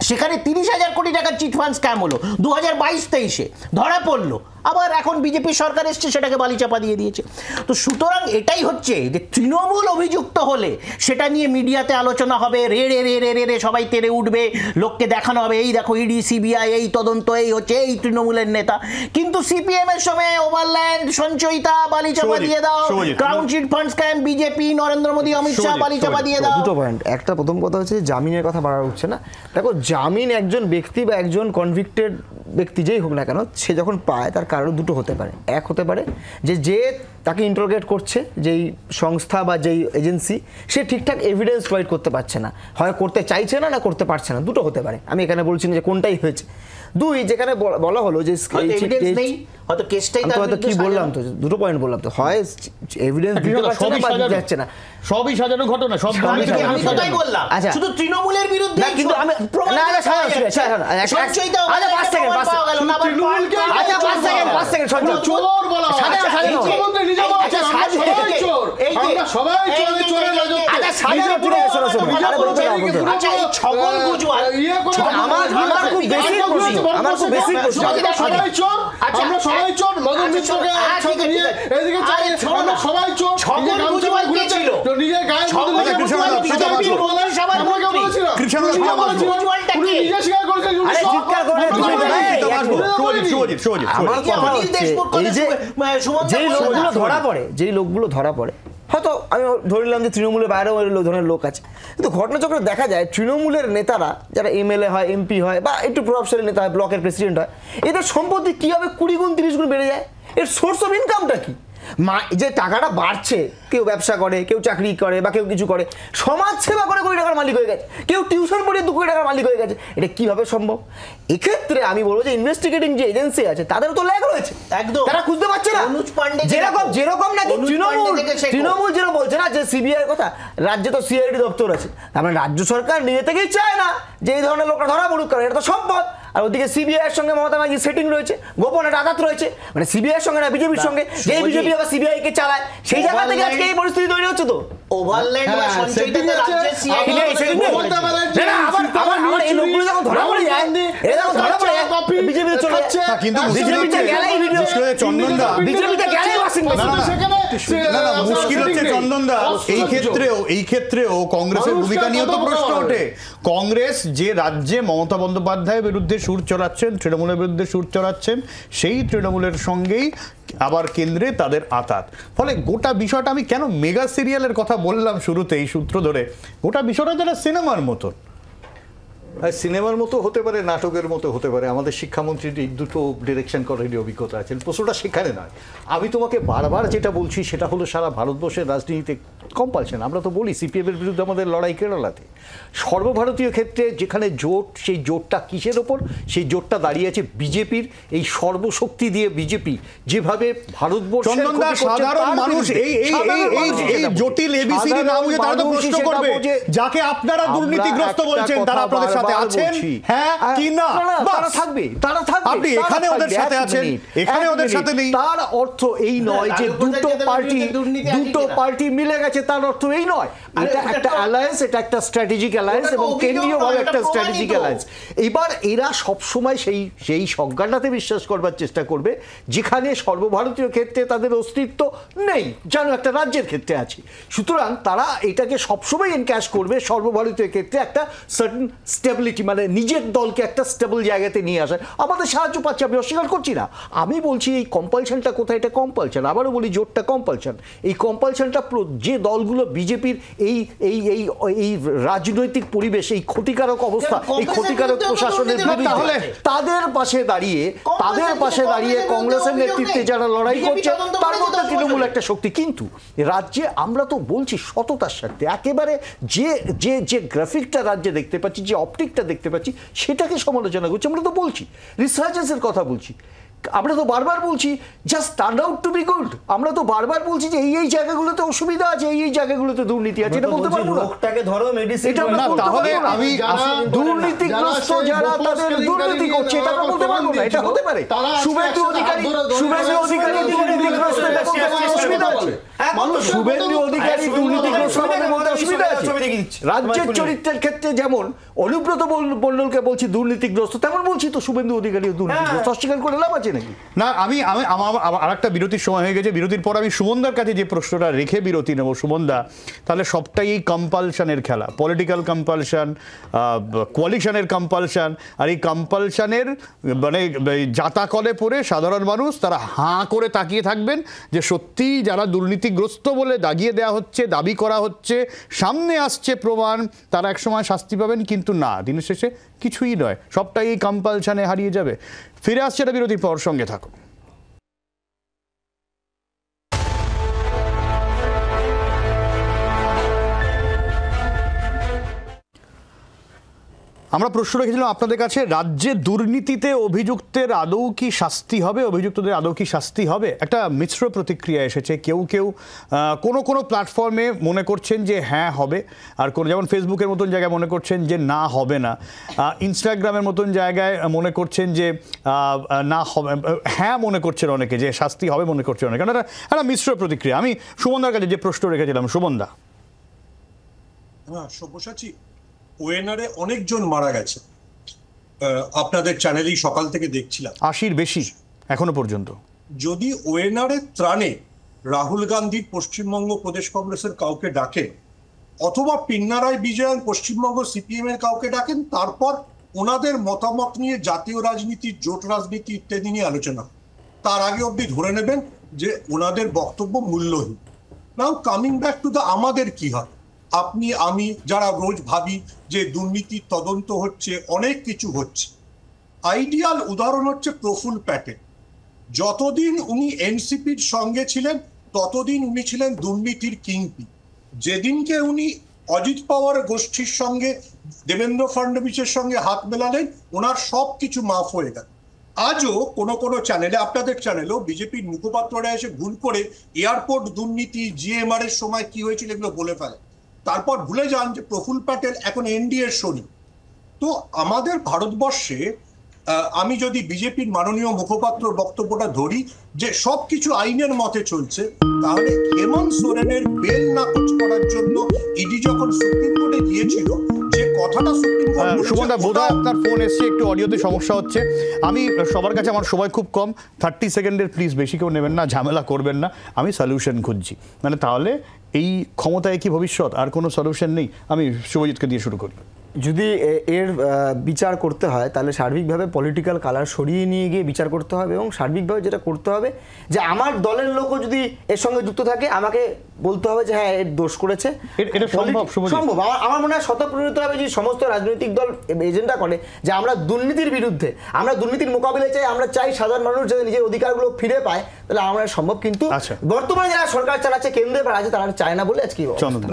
সেখানে 30,000 কোটি টাকার চিটফান্ড স্ক্যাম হলো 2022-23-এ, ধরা পড়লো। আবার এখন বিজেপি সরকার এসছে, সেটাকে বালিচাপা দিয়ে দিয়েছে। তো সুতরাং এটাই হচ্ছে যে তৃণমূল অভিযুক্ত হলে সেটা নিয়ে মিডিয়াতে আলোচনা হবে, রে সবাই তেড়ে উঠবে, লোককে দেখানো হবে এই দেখো ইডি, সিবিআই, এই তদন্ত, এই হচ্ছে এই তৃণমূলের নেতা। কিন্তু সিপিএম এর সময় ওভারল্যান্ড, সঞ্চয়িতা বালিচাপা দিয়ে দাও, Crown chit fund scam BJP, Narendra Modi, Amit Shah বালিচাপা দিয়ে দাও। দুটো পয়েন্ট, একটা প্রথম কথা হচ্ছে জামিনের কথা বাড়া উঠছে না। দেখো, জামিন একজন ব্যক্তি বা একজন কনভিক্টেড ব্যক্তি যেই হোক না কেন, সে যখন পায় তার কারণ দুটো হতে পারে। এক হতে পারে যে তাকে ইন্টারোগেট করছে যেই সংস্থা বা যেই এজেন্সি, সে ঠিকঠাক এভিডেন্স প্রোভাইড করতে পারছে না, হয় করতে চাইছে না করতে পারছে না, দুটো হতে পারে। আমি এখানে বলছি না যে কোনটাই হয়েছে। দুই, যেখানে বলা হলো যে কি বললাম, তো দুটো পয়েন্ট বললাম, তো হয় এভিডেন্স যাচ্ছে না, সবই সাজানো ঘটনা, সব আচ্ছা শুধু তৃণমূলের বিরুদ্ধে, কিন্তু আমি চোর বলা হয়। মুখ্যমন্ত্রী নিজে বলছেন আমরা সবাই চোর, আমরা সবাই চোরের যেই লোকগুলো ধরা পড়ে, হয়তো আমি ধরে নিলাম যে তৃণমূলের বাইরেও ওই ধরনের লোক আছে, কিন্তু ঘটনাচক্রে দেখা যায় তৃণমূলের নেতারা যারা এমএলএ হয়, এমপি হয় বা একটু প্রভাবশালী নেতা হয়, ব্লকের প্রেসিডেন্ট হয়, এদের সম্পত্তি কীভাবে 20 গুণ 30 গুণ বেড়ে যায়? এর সোর্স অফ ইনকামটা কি? যে টাকাটা বাড়ছে, কেউ ব্যবসা করে, কেউ চাকরি করে বা কেউ কিছু করে, সমাজ সেবা করে কোটি টাকার মালিক হয়ে গেছে, কেউ টিউশন পড়িয়ে 2 কোটি টাকার মালিক হয়ে গেছে। এটা কিভাবে সম্ভব? এক্ষেত্রে আমি বলবো যে ইনভেস্টিগেটিং যে এজেন্সি আছে তাদেরও তো ল্যাগ রয়েছে, একদম তারা খুঁজতে পারছে না। যেরকম নাকি তৃণমূল যেরকম বলছে না যে সিবিআই এর কথা, রাজ্যে তো সিআইডি দপ্তর আছে, তার মানে রাজ্য সরকার নিজে থেকেই চায় না যে এই ধরনের লোকরা ধরা পড়ুক, কারণ এটা তো সম্পদ। আর ওদিকে সিবিআই এর সঙ্গে মমতা ব্যানার্জি সেটিং রয়েছে, গোপন একটা আঘাত রয়েছে, মানে সিবিআই এর সঙ্গে না বিজেপির সঙ্গে, যে বিজেপি আবার সিবিআই কে চালায়, সেই জায়গা থেকে আজকে এই পরিস্থিতি তৈরি হচ্ছে। তো ওভারল্যান্ড বা সঞ্চয়িত রাজ্যের সিআইডি আবার এই লোকগুলো যখন ধরা পড়ে যায়, এরা যখন ধরা পড়ে যায় বিজেপিতে চলে যাচ্ছে, কিন্তু বিজেপিতে গেলেই ভিডিও চন্দনদা, বিজেপিতে গেলেই ওয়াশিং মেশিন। মুশকিল হচ্ছে চন্দনদা, এই ক্ষেত্রেও কংগ্রেসের ভূমিকা নিয়ে তো প্রশ্ন ওঠে। কংগ্রেস যে রাজ্যে মমতা বন্দ্যোপাধ্যায়ের বিরুদ্ধে সুর চড়াচ্ছেন, তৃণমূলের বিরুদ্ধে সুর চড়াচ্ছেন, সেই তৃণমূলের সঙ্গেই আবার কেন্দ্রে তাদের আঁতাত। ফলে গোটা বিষয়টা, আমি কেন মেগা সিরিয়ালের কথা বললাম শুরুতে এই সূত্র ধরে, গোটা বিষয়টা যেন সিনেমার মতো। সিনেমার মতো হতে পারে, নাটকের মতো হতে পারে। আমাদের শিক্ষামন্ত্রীর এই দুটো ডিরেকশন করারই অভিজ্ঞতা আছে। প্রশ্নটা সেখানে নয়। আমি তোমাকে বারবার যেটা বলছি সেটা হলো সারা ভারতবর্ষের রাজনীতিতে কম্পালশন। আমরা তো বলি সিপিএমের বিরুদ্ধে আমাদের লড়াই কেরালাতে, সর্বভারতীয় ক্ষেত্রে যেখানে জোট, সেই জোটটা কিসের ওপর? সেই জোটটা দাঁড়িয়ে আছে বিজেপির এই সর্বশক্তি দিয়ে। বিজেপি যেভাবে ভারতবর্ষের সাধারণ মানুষ এই জটিল এবিসিডি না বুঝে তারা তো প্রশ্ন করবে, যাকে আপনারা দুর্নীতিগ্রস্ত বলছেন তারা আপনাদের সাথে আছেন, হ্যাঁ কি না? তারা থাকবে, তারা থাকবে। আপনি এখানে ওদের সাথে আছেন, এখানে ওদের সাথে নেই। তার অর্থ এই নয় যে দুটো পার্টি মিলে গেছে, তার অর্থ এই নয়। এটা একটা অ্যালায়েন্স, এটা একটা স্ট্র্যাটেজিক অ্যালায়েন্স এবং কেন্দ্রীয়ভাবে একটা স্ট্র্যাটেজিক অ্যালায়েন্স। এবার এরা সবসময় সেই সংজ্ঞাটাতে বিশ্বাস করবার চেষ্টা করবে যেখানে সর্বভারতীয় ক্ষেত্রে তাদের অস্তিত্ব নেই, যেন একটা রাজ্যের ক্ষেত্রে আছে। সুতরাং তারা এটাকে সবসময় এনক্যাশ করবে সর্বভারতীয় ক্ষেত্রে একটা সার্টেন স্টেবিলিটি, মানে নিজের দলকে একটা স্টেবল জায়গাতে নিয়ে আসা। আমাদের সাহায্য পাচ্ছে, আমি অস্বীকার করছি না। আমি বলছি এই কম্পালশনটা কোথায়? এটা কম্পালশন। আবারও বলি, জোটটা কম্পালশন। এই কম্পালশনটা যে দলগুলো বিজেপির এই এই এই এই রাজনৈতিক পরিবেশ, এই ক্ষতিকারক অবস্থা, এই ক্ষতিকারক প্রশাসনের বিরুদ্ধে তাদের পাশে দাঁড়িয়ে কংগ্রেসের নেতৃত্বে যারা লড়াই করছে, তার মধ্যে তৃণমূল একটা শক্তি। কিন্তু রাজ্যে আমরা তো বলছি সততার সাথে, একেবারে যে গ্রাফিকটা রাজ্যে দেখতে পাচ্ছি, যে অপটিকটা দেখতে পাচ্ছি, সেটাকে সমালোচনা করছি। আমরা তো বলছি রিসার্চেসের কথা বলছি, আমরা তো বারবার বলছি just turn out to be good. আমরা তো বারবার বলছি যে এই জায়গাগুলোতে অসুবিধা আছে, এই জায়গাগুলোতে দুর্নীতি আছে। এটা বলতে পারবো না। লোকটাকে ধরো মেডিসিন, এটা না, তাহলে আমি দুর্নীতিগ্রস্ত যারা তাদের দুর্নীতি করছে, এটা বলতে পারবো না। এটা হতে পারে শুভেন্দু অধিকারী দুর্নীতিগ্রস্ত, অসুবিধা আছে। শুভেন্দু অধিকারী দুর্নীতিগ্রস্ত, অসুবিধা আছে। রাজ্যের চরিত্রের ক্ষেত্রে যেমন অনুব্রত মণ্ডলকে বলছি দুর্নীতিগ্রস্ত, তেমন বলছি তো শুভেন্দু অধিকারীও দুর্নীতিগ্রস্ত। অস্বীকার করে লাভ আছে নাকি? না, আমি আরেকটা বিরতির সময় হয়ে গেছে। বিরতির পর আমি সুমনদার কাছে যে প্রশ্নটা রেখে বিরতি নেব। সুমনদা, তাহলে সবটাই এই কম্পালশনের খেলা, পলিটিক্যাল কম্পালশন, কোয়ালিশনের কম্পালশন, আর এই কম্পালশনের মানে জাতাকলে পড়ে সাধারণ মানুষ তারা হাঁ করে তাকিয়ে থাকবেন যে সত্যিই যারা দুর্নীতিগ্রস্ত বলে দাগিয়ে দেওয়া হচ্ছে, দাবি করা হচ্ছে, সামনে আসছে প্রমাণ, তারা একসময় শাস্তি পাবেন। কিন্তু না, দিনের শেষে কিছুই নয়, সবটাই এই কম্পালশনে হারিয়ে যাবে। ফিরে আসছে এটা বিরতির পর, সঙ্গে থাকুন। আমরা প্রশ্ন রেখেছিলাম আপনাদের কাছে, রাজ্যে দুর্নীতিতে অভিযুক্তের আদৌ কি শাস্তি হবে, অভিযুক্তদের আদৌ কি শাস্তি হবে? একটা মিশ্র প্রতিক্রিয়া এসেছে। কেউ কেউ কোনো প্ল্যাটফর্মে মনে করছেন যে হ্যাঁ হবে, আর যেমন ফেসবুকের মতন জায়গায় মনে করছেন যে না হবে না, ইনস্টাগ্রামের মতন জায়গায় মনে করছেন যে না হবে, হ্যাঁ মনে করছেন অনেকে যে শাস্তি হবে মনে করছেন অনেকে। একটা মিশ্র প্রতিক্রিয়া। আমি সুমনদার কাছে যে প্রশ্ন রেখেছিলাম, সুমনদা। হ্যাঁ, সব্যসাচী, ওয়েনারে অনেকজন মারা গেছে, আপনাদের চ্যানেলেই সকাল থেকে দেখছিলাম, 80-র বেশি এখনো পর্যন্ত। যদি ওয়েনারের ত্রাণে রাহুল গান্ধীর পশ্চিমবঙ্গ প্রদেশ কংগ্রেসের কাউকে ডাকেন, অথবা পিন্নারায় বিজয়ন পশ্চিমবঙ্গ সিপিএম এর কাউকে ডাকেন, তারপর ওনাদের মতামত নিয়ে জাতীয় রাজনীতি, জোট রাজনীতি ইত্যাদি নিয়ে আলোচনা, তার আগে অবধি ধরে নেবেন যে ওনাদের বক্তব্য মূল্যহীন। নাও কামিং ব্যাক টু দ্য আমাদের কি হয়, আপনি আমি যারা রোজ ভাবি যে দুর্নীতির তদন্ত হচ্ছে, অনেক কিছু হচ্ছে, আইডিয়াল উদাহরণ হচ্ছে প্রফুল্ল প্যাটেল। যতদিন উনি এনসিপির সঙ্গে ছিলেন ততদিন উনি ছিলেন দুর্নীতির কিংপিন। যেদিনকে উনি অজিত পাওয়ার গোষ্ঠীর সঙ্গে, দেবেন্দ্র ফডনবিসের সঙ্গে হাত মেলালেন, ওনার সব কিছু মাফ হয়ে গেল। আজও কোনো চ্যানেলে, আপনাদের চ্যানেলেও বিজেপির মুখপাত্ররা এসে ভুল করে এয়ারপোর্ট দুর্নীতি, জিএমআর এর সময় কি হয়েছিল এগুলো বলে ফেলে, তারপর ভুলে যান যে প্রফুল্ল প্যাটেল এখন এনডিএর সৈনিক। তো আমাদের ভারতবর্ষে আমি যদি বিজেপির মাননীয় মুখপাত্র বক্তব্যটা ধরি যে সবকিছু আইনের মতে চলছে, তাহলে হেমন্ত সোরেনের বেল নাকচ করার জন্য ইডি যখন সুপ্রিম কোর্টে গিয়েছিল, যে কথাটা সুপ্রিম কোর্ট, সুমনদা বোধহয় আপনার ফোন এসছে, একটু অডিওতে সমস্যা হচ্ছে। আমি সবার কাছে, আমার সময় খুব কম, 30 সেকেন্ডের প্লিজ বেশি কেউ নেবেন না, ঝামেলা করবেন না। আমি সলিউশন খুঁজছি, মানে তাহলে এই ক্ষমতায় কি ভবিষ্যৎ, আর কোনো সলিউশন নেই? আমি শুভজিৎকে দিয়ে শুরু করি। যদি এর বিচার করতে হয় তাহলে সার্বিকভাবে পলিটিক্যাল কালার সরিয়ে নিয়ে গিয়ে বিচার করতে হবে, এবং সার্বিকভাবে যেটা করতে হবে যে আমার দলের লোকও যদি এর সঙ্গে যুক্ত থাকে আমাকে বলতে হবে যে হ্যাঁ এর দোষ করেছে। এটা সম্ভব। আমার মনে হয় স্বতঃপ্রণীত হবে যে সমস্ত রাজনৈতিক দল এজেন্ডা করে যে আমরা দুর্নীতির বিরুদ্ধে, আমরা দুর্নীতির মোকাবিলায় চাই, আমরা চাই সাধারণ মানুষ যাতে নিজের অধিকারগুলো ফিরে পায়, তাহলে আমরা সম্ভব। কিন্তু বর্তমানে যারা সরকার চালাচ্ছে, কেন্দ্রে বা রাজ্যে, তারা চায় না বলে আজকে।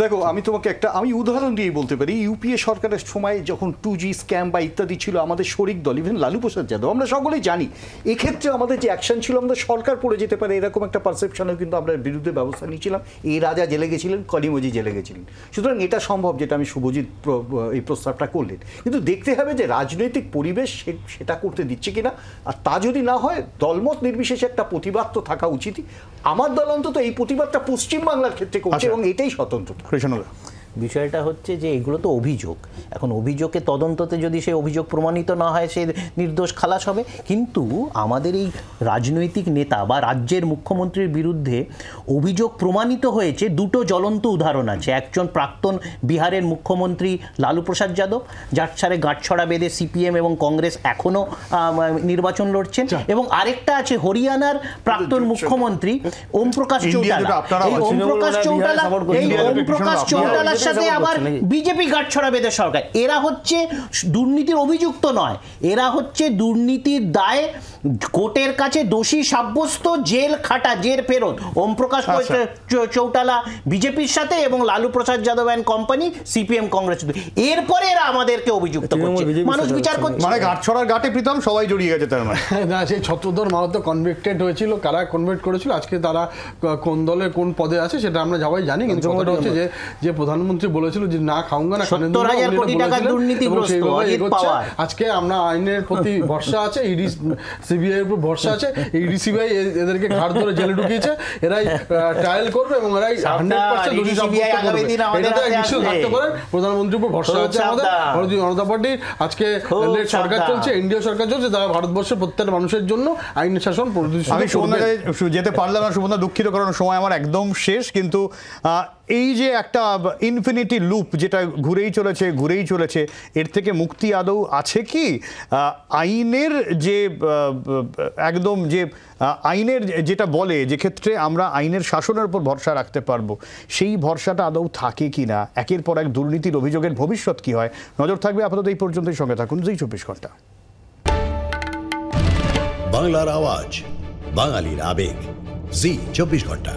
দেখো, আমি তোমাকে আমি উদাহরণ দিয়ে বলতে পারি, ইউপিএ সরকারের সময় যখন 2G স্ক্যাম বা ইত্যাদি ছিল, আমাদের শরিক দল, ইভেন লালু প্রসাদ যাদব, আমরা সকলেই জানি এক্ষেত্রে আমাদের যে অ্যাকশন ছিল, আমাদের সরকার পড়ে যেতে পারে এরকম একটা পারসেপশনেও কিন্তু আমরা বিরুদ্ধে ব্যবস্থা নিয়েছিলাম। এই রাজা জেলে গেছিলেন, কলিমজি জেলে গেছিলেন। সুতরাং এটা সম্ভব, যেটা আমি শুভজিৎ এই প্রস্তাবটা করলেন। কিন্তু দেখতে হবে যে রাজনৈতিক পরিবেশ সেটা করতে দিচ্ছে কিনা, আর তা যদি না হয় দলমত নির্বিশেষে একটা প্রতিবাদ তো থাকা উচিতই। আমার দল অন্তত এই প্রতিবাদটা পশ্চিমবাংলার ক্ষেত্রে করছে, এবং এটাই স্বতন্ত্র। বিষয়টা হচ্ছে যে এগুলো তো অভিযোগ, এখন অভিযোগকে তদন্ততে যদি সেই অভিযোগ প্রমাণিত না হয় সে নির্দোষ খালাস হবে। কিন্তু আমাদের এই রাজনৈতিক নেতা বা রাজ্যের মুখ্যমন্ত্রীর বিরুদ্ধে অভিযোগ প্রমাণিত হয়েছে, দুটো জ্বলন্ত উদাহরণ আছে। একজন প্রাক্তন বিহারের মুখ্যমন্ত্রী লালু প্রসাদ যাদব, যার সাথে গাঁটছড়া বেঁধে সিপিএম এবং কংগ্রেস এখনও নির্বাচন লড়ছেন, এবং আরেকটা আছে হরিয়ানার প্রাক্তন মুখ্যমন্ত্রী ওম প্রকাশ চৌটালা। এই ওম প্রকাশ চৌটালার সাথে আবার বিজেপি গাঁটছড়া বেঁধে সরকার। এরা হচ্ছে দুর্নীতির অভিযুক্ত নয়, এরা হচ্ছে দুর্নীতির দায়ে কোর্টের কাছে দোষী সাব্যস্ত, জেল খাটা, জেল ফেরত। ওম প্রকাশ চৌটালা বিজেপির সাথে এবং Lalu Prasad Yadav and company CPM Congress. এরপরে এরা আমাদেরকে অভিযুক্ত করছে, মানুষ বিচার করছে। মানে গাঁটছড়ার গাঁটে প্রীতম সবাই জড়িয়ে গেছে তার মানে। না, সেই ছত্রধর মাহাতো কনভিক্টেড হয়েছিল, কারা কনভিক্ট করেছিল, আজকে তারা কোন দলে কোন পদে আছে সেটা আমরা সবাই জানি। কিন্তু কথাটা হচ্ছে যে প্রধানমন্ত্রী বলেছিল যে না খাউঙ্গা না খানে, আজকে আমরা আইনের প্রতি ভরসা আছে, ইডি সিবিআই এর উপর ভরসা আছে। ইডি সিবিআই এদেরকে ঘাড় ধরে জেলে ঢুকিয়েছে, এরাই ট্রায়াল করবে এবং এরাই 100% দোষী সাব্যস্ত করবে। এটা তো নিশ্চিত থাকতে পারেন, প্রধানমন্ত্রীর উপর ভরসা আছে আমাদের। ভারতীয় জনতা পার্টির আজকে সরকার চলছে, এনডিএ সরকার চলছে, তারা ভারতবর্ষের প্রত্যেকটা মানুষের জন্য আইনের শাসন প্রতিষ্ঠিত করবে। আমি সুমনদাকে যেতে পারলাম না, সুমনদা দুঃখিত, কারণ সময় আমার একদম শেষ। কিন্তু এই যে একটা ইনফিনিটি লুপ যেটা ঘুরেই চলেছে, এর থেকে মুক্তি আদৌ আছে কি? আইনের যে একদম যে আইনের যেটা বলে যে ক্ষেত্রে আমরা আইনের শাসনের উপর ভরসা রাখতে পারবো, সেই ভরসাটা আদৌ থাকে কি না? একের পর এক দুর্নীতির অভিযোগের ভবিষ্যৎ কি হয়? নজর থাকবে আপাতত এই পর্যন্তই। সঙ্গে থাকুন জি 24 ঘন্টা। বাংলার আওয়াজ, বাঙালির আবেগ, জি 24 ঘন্টা।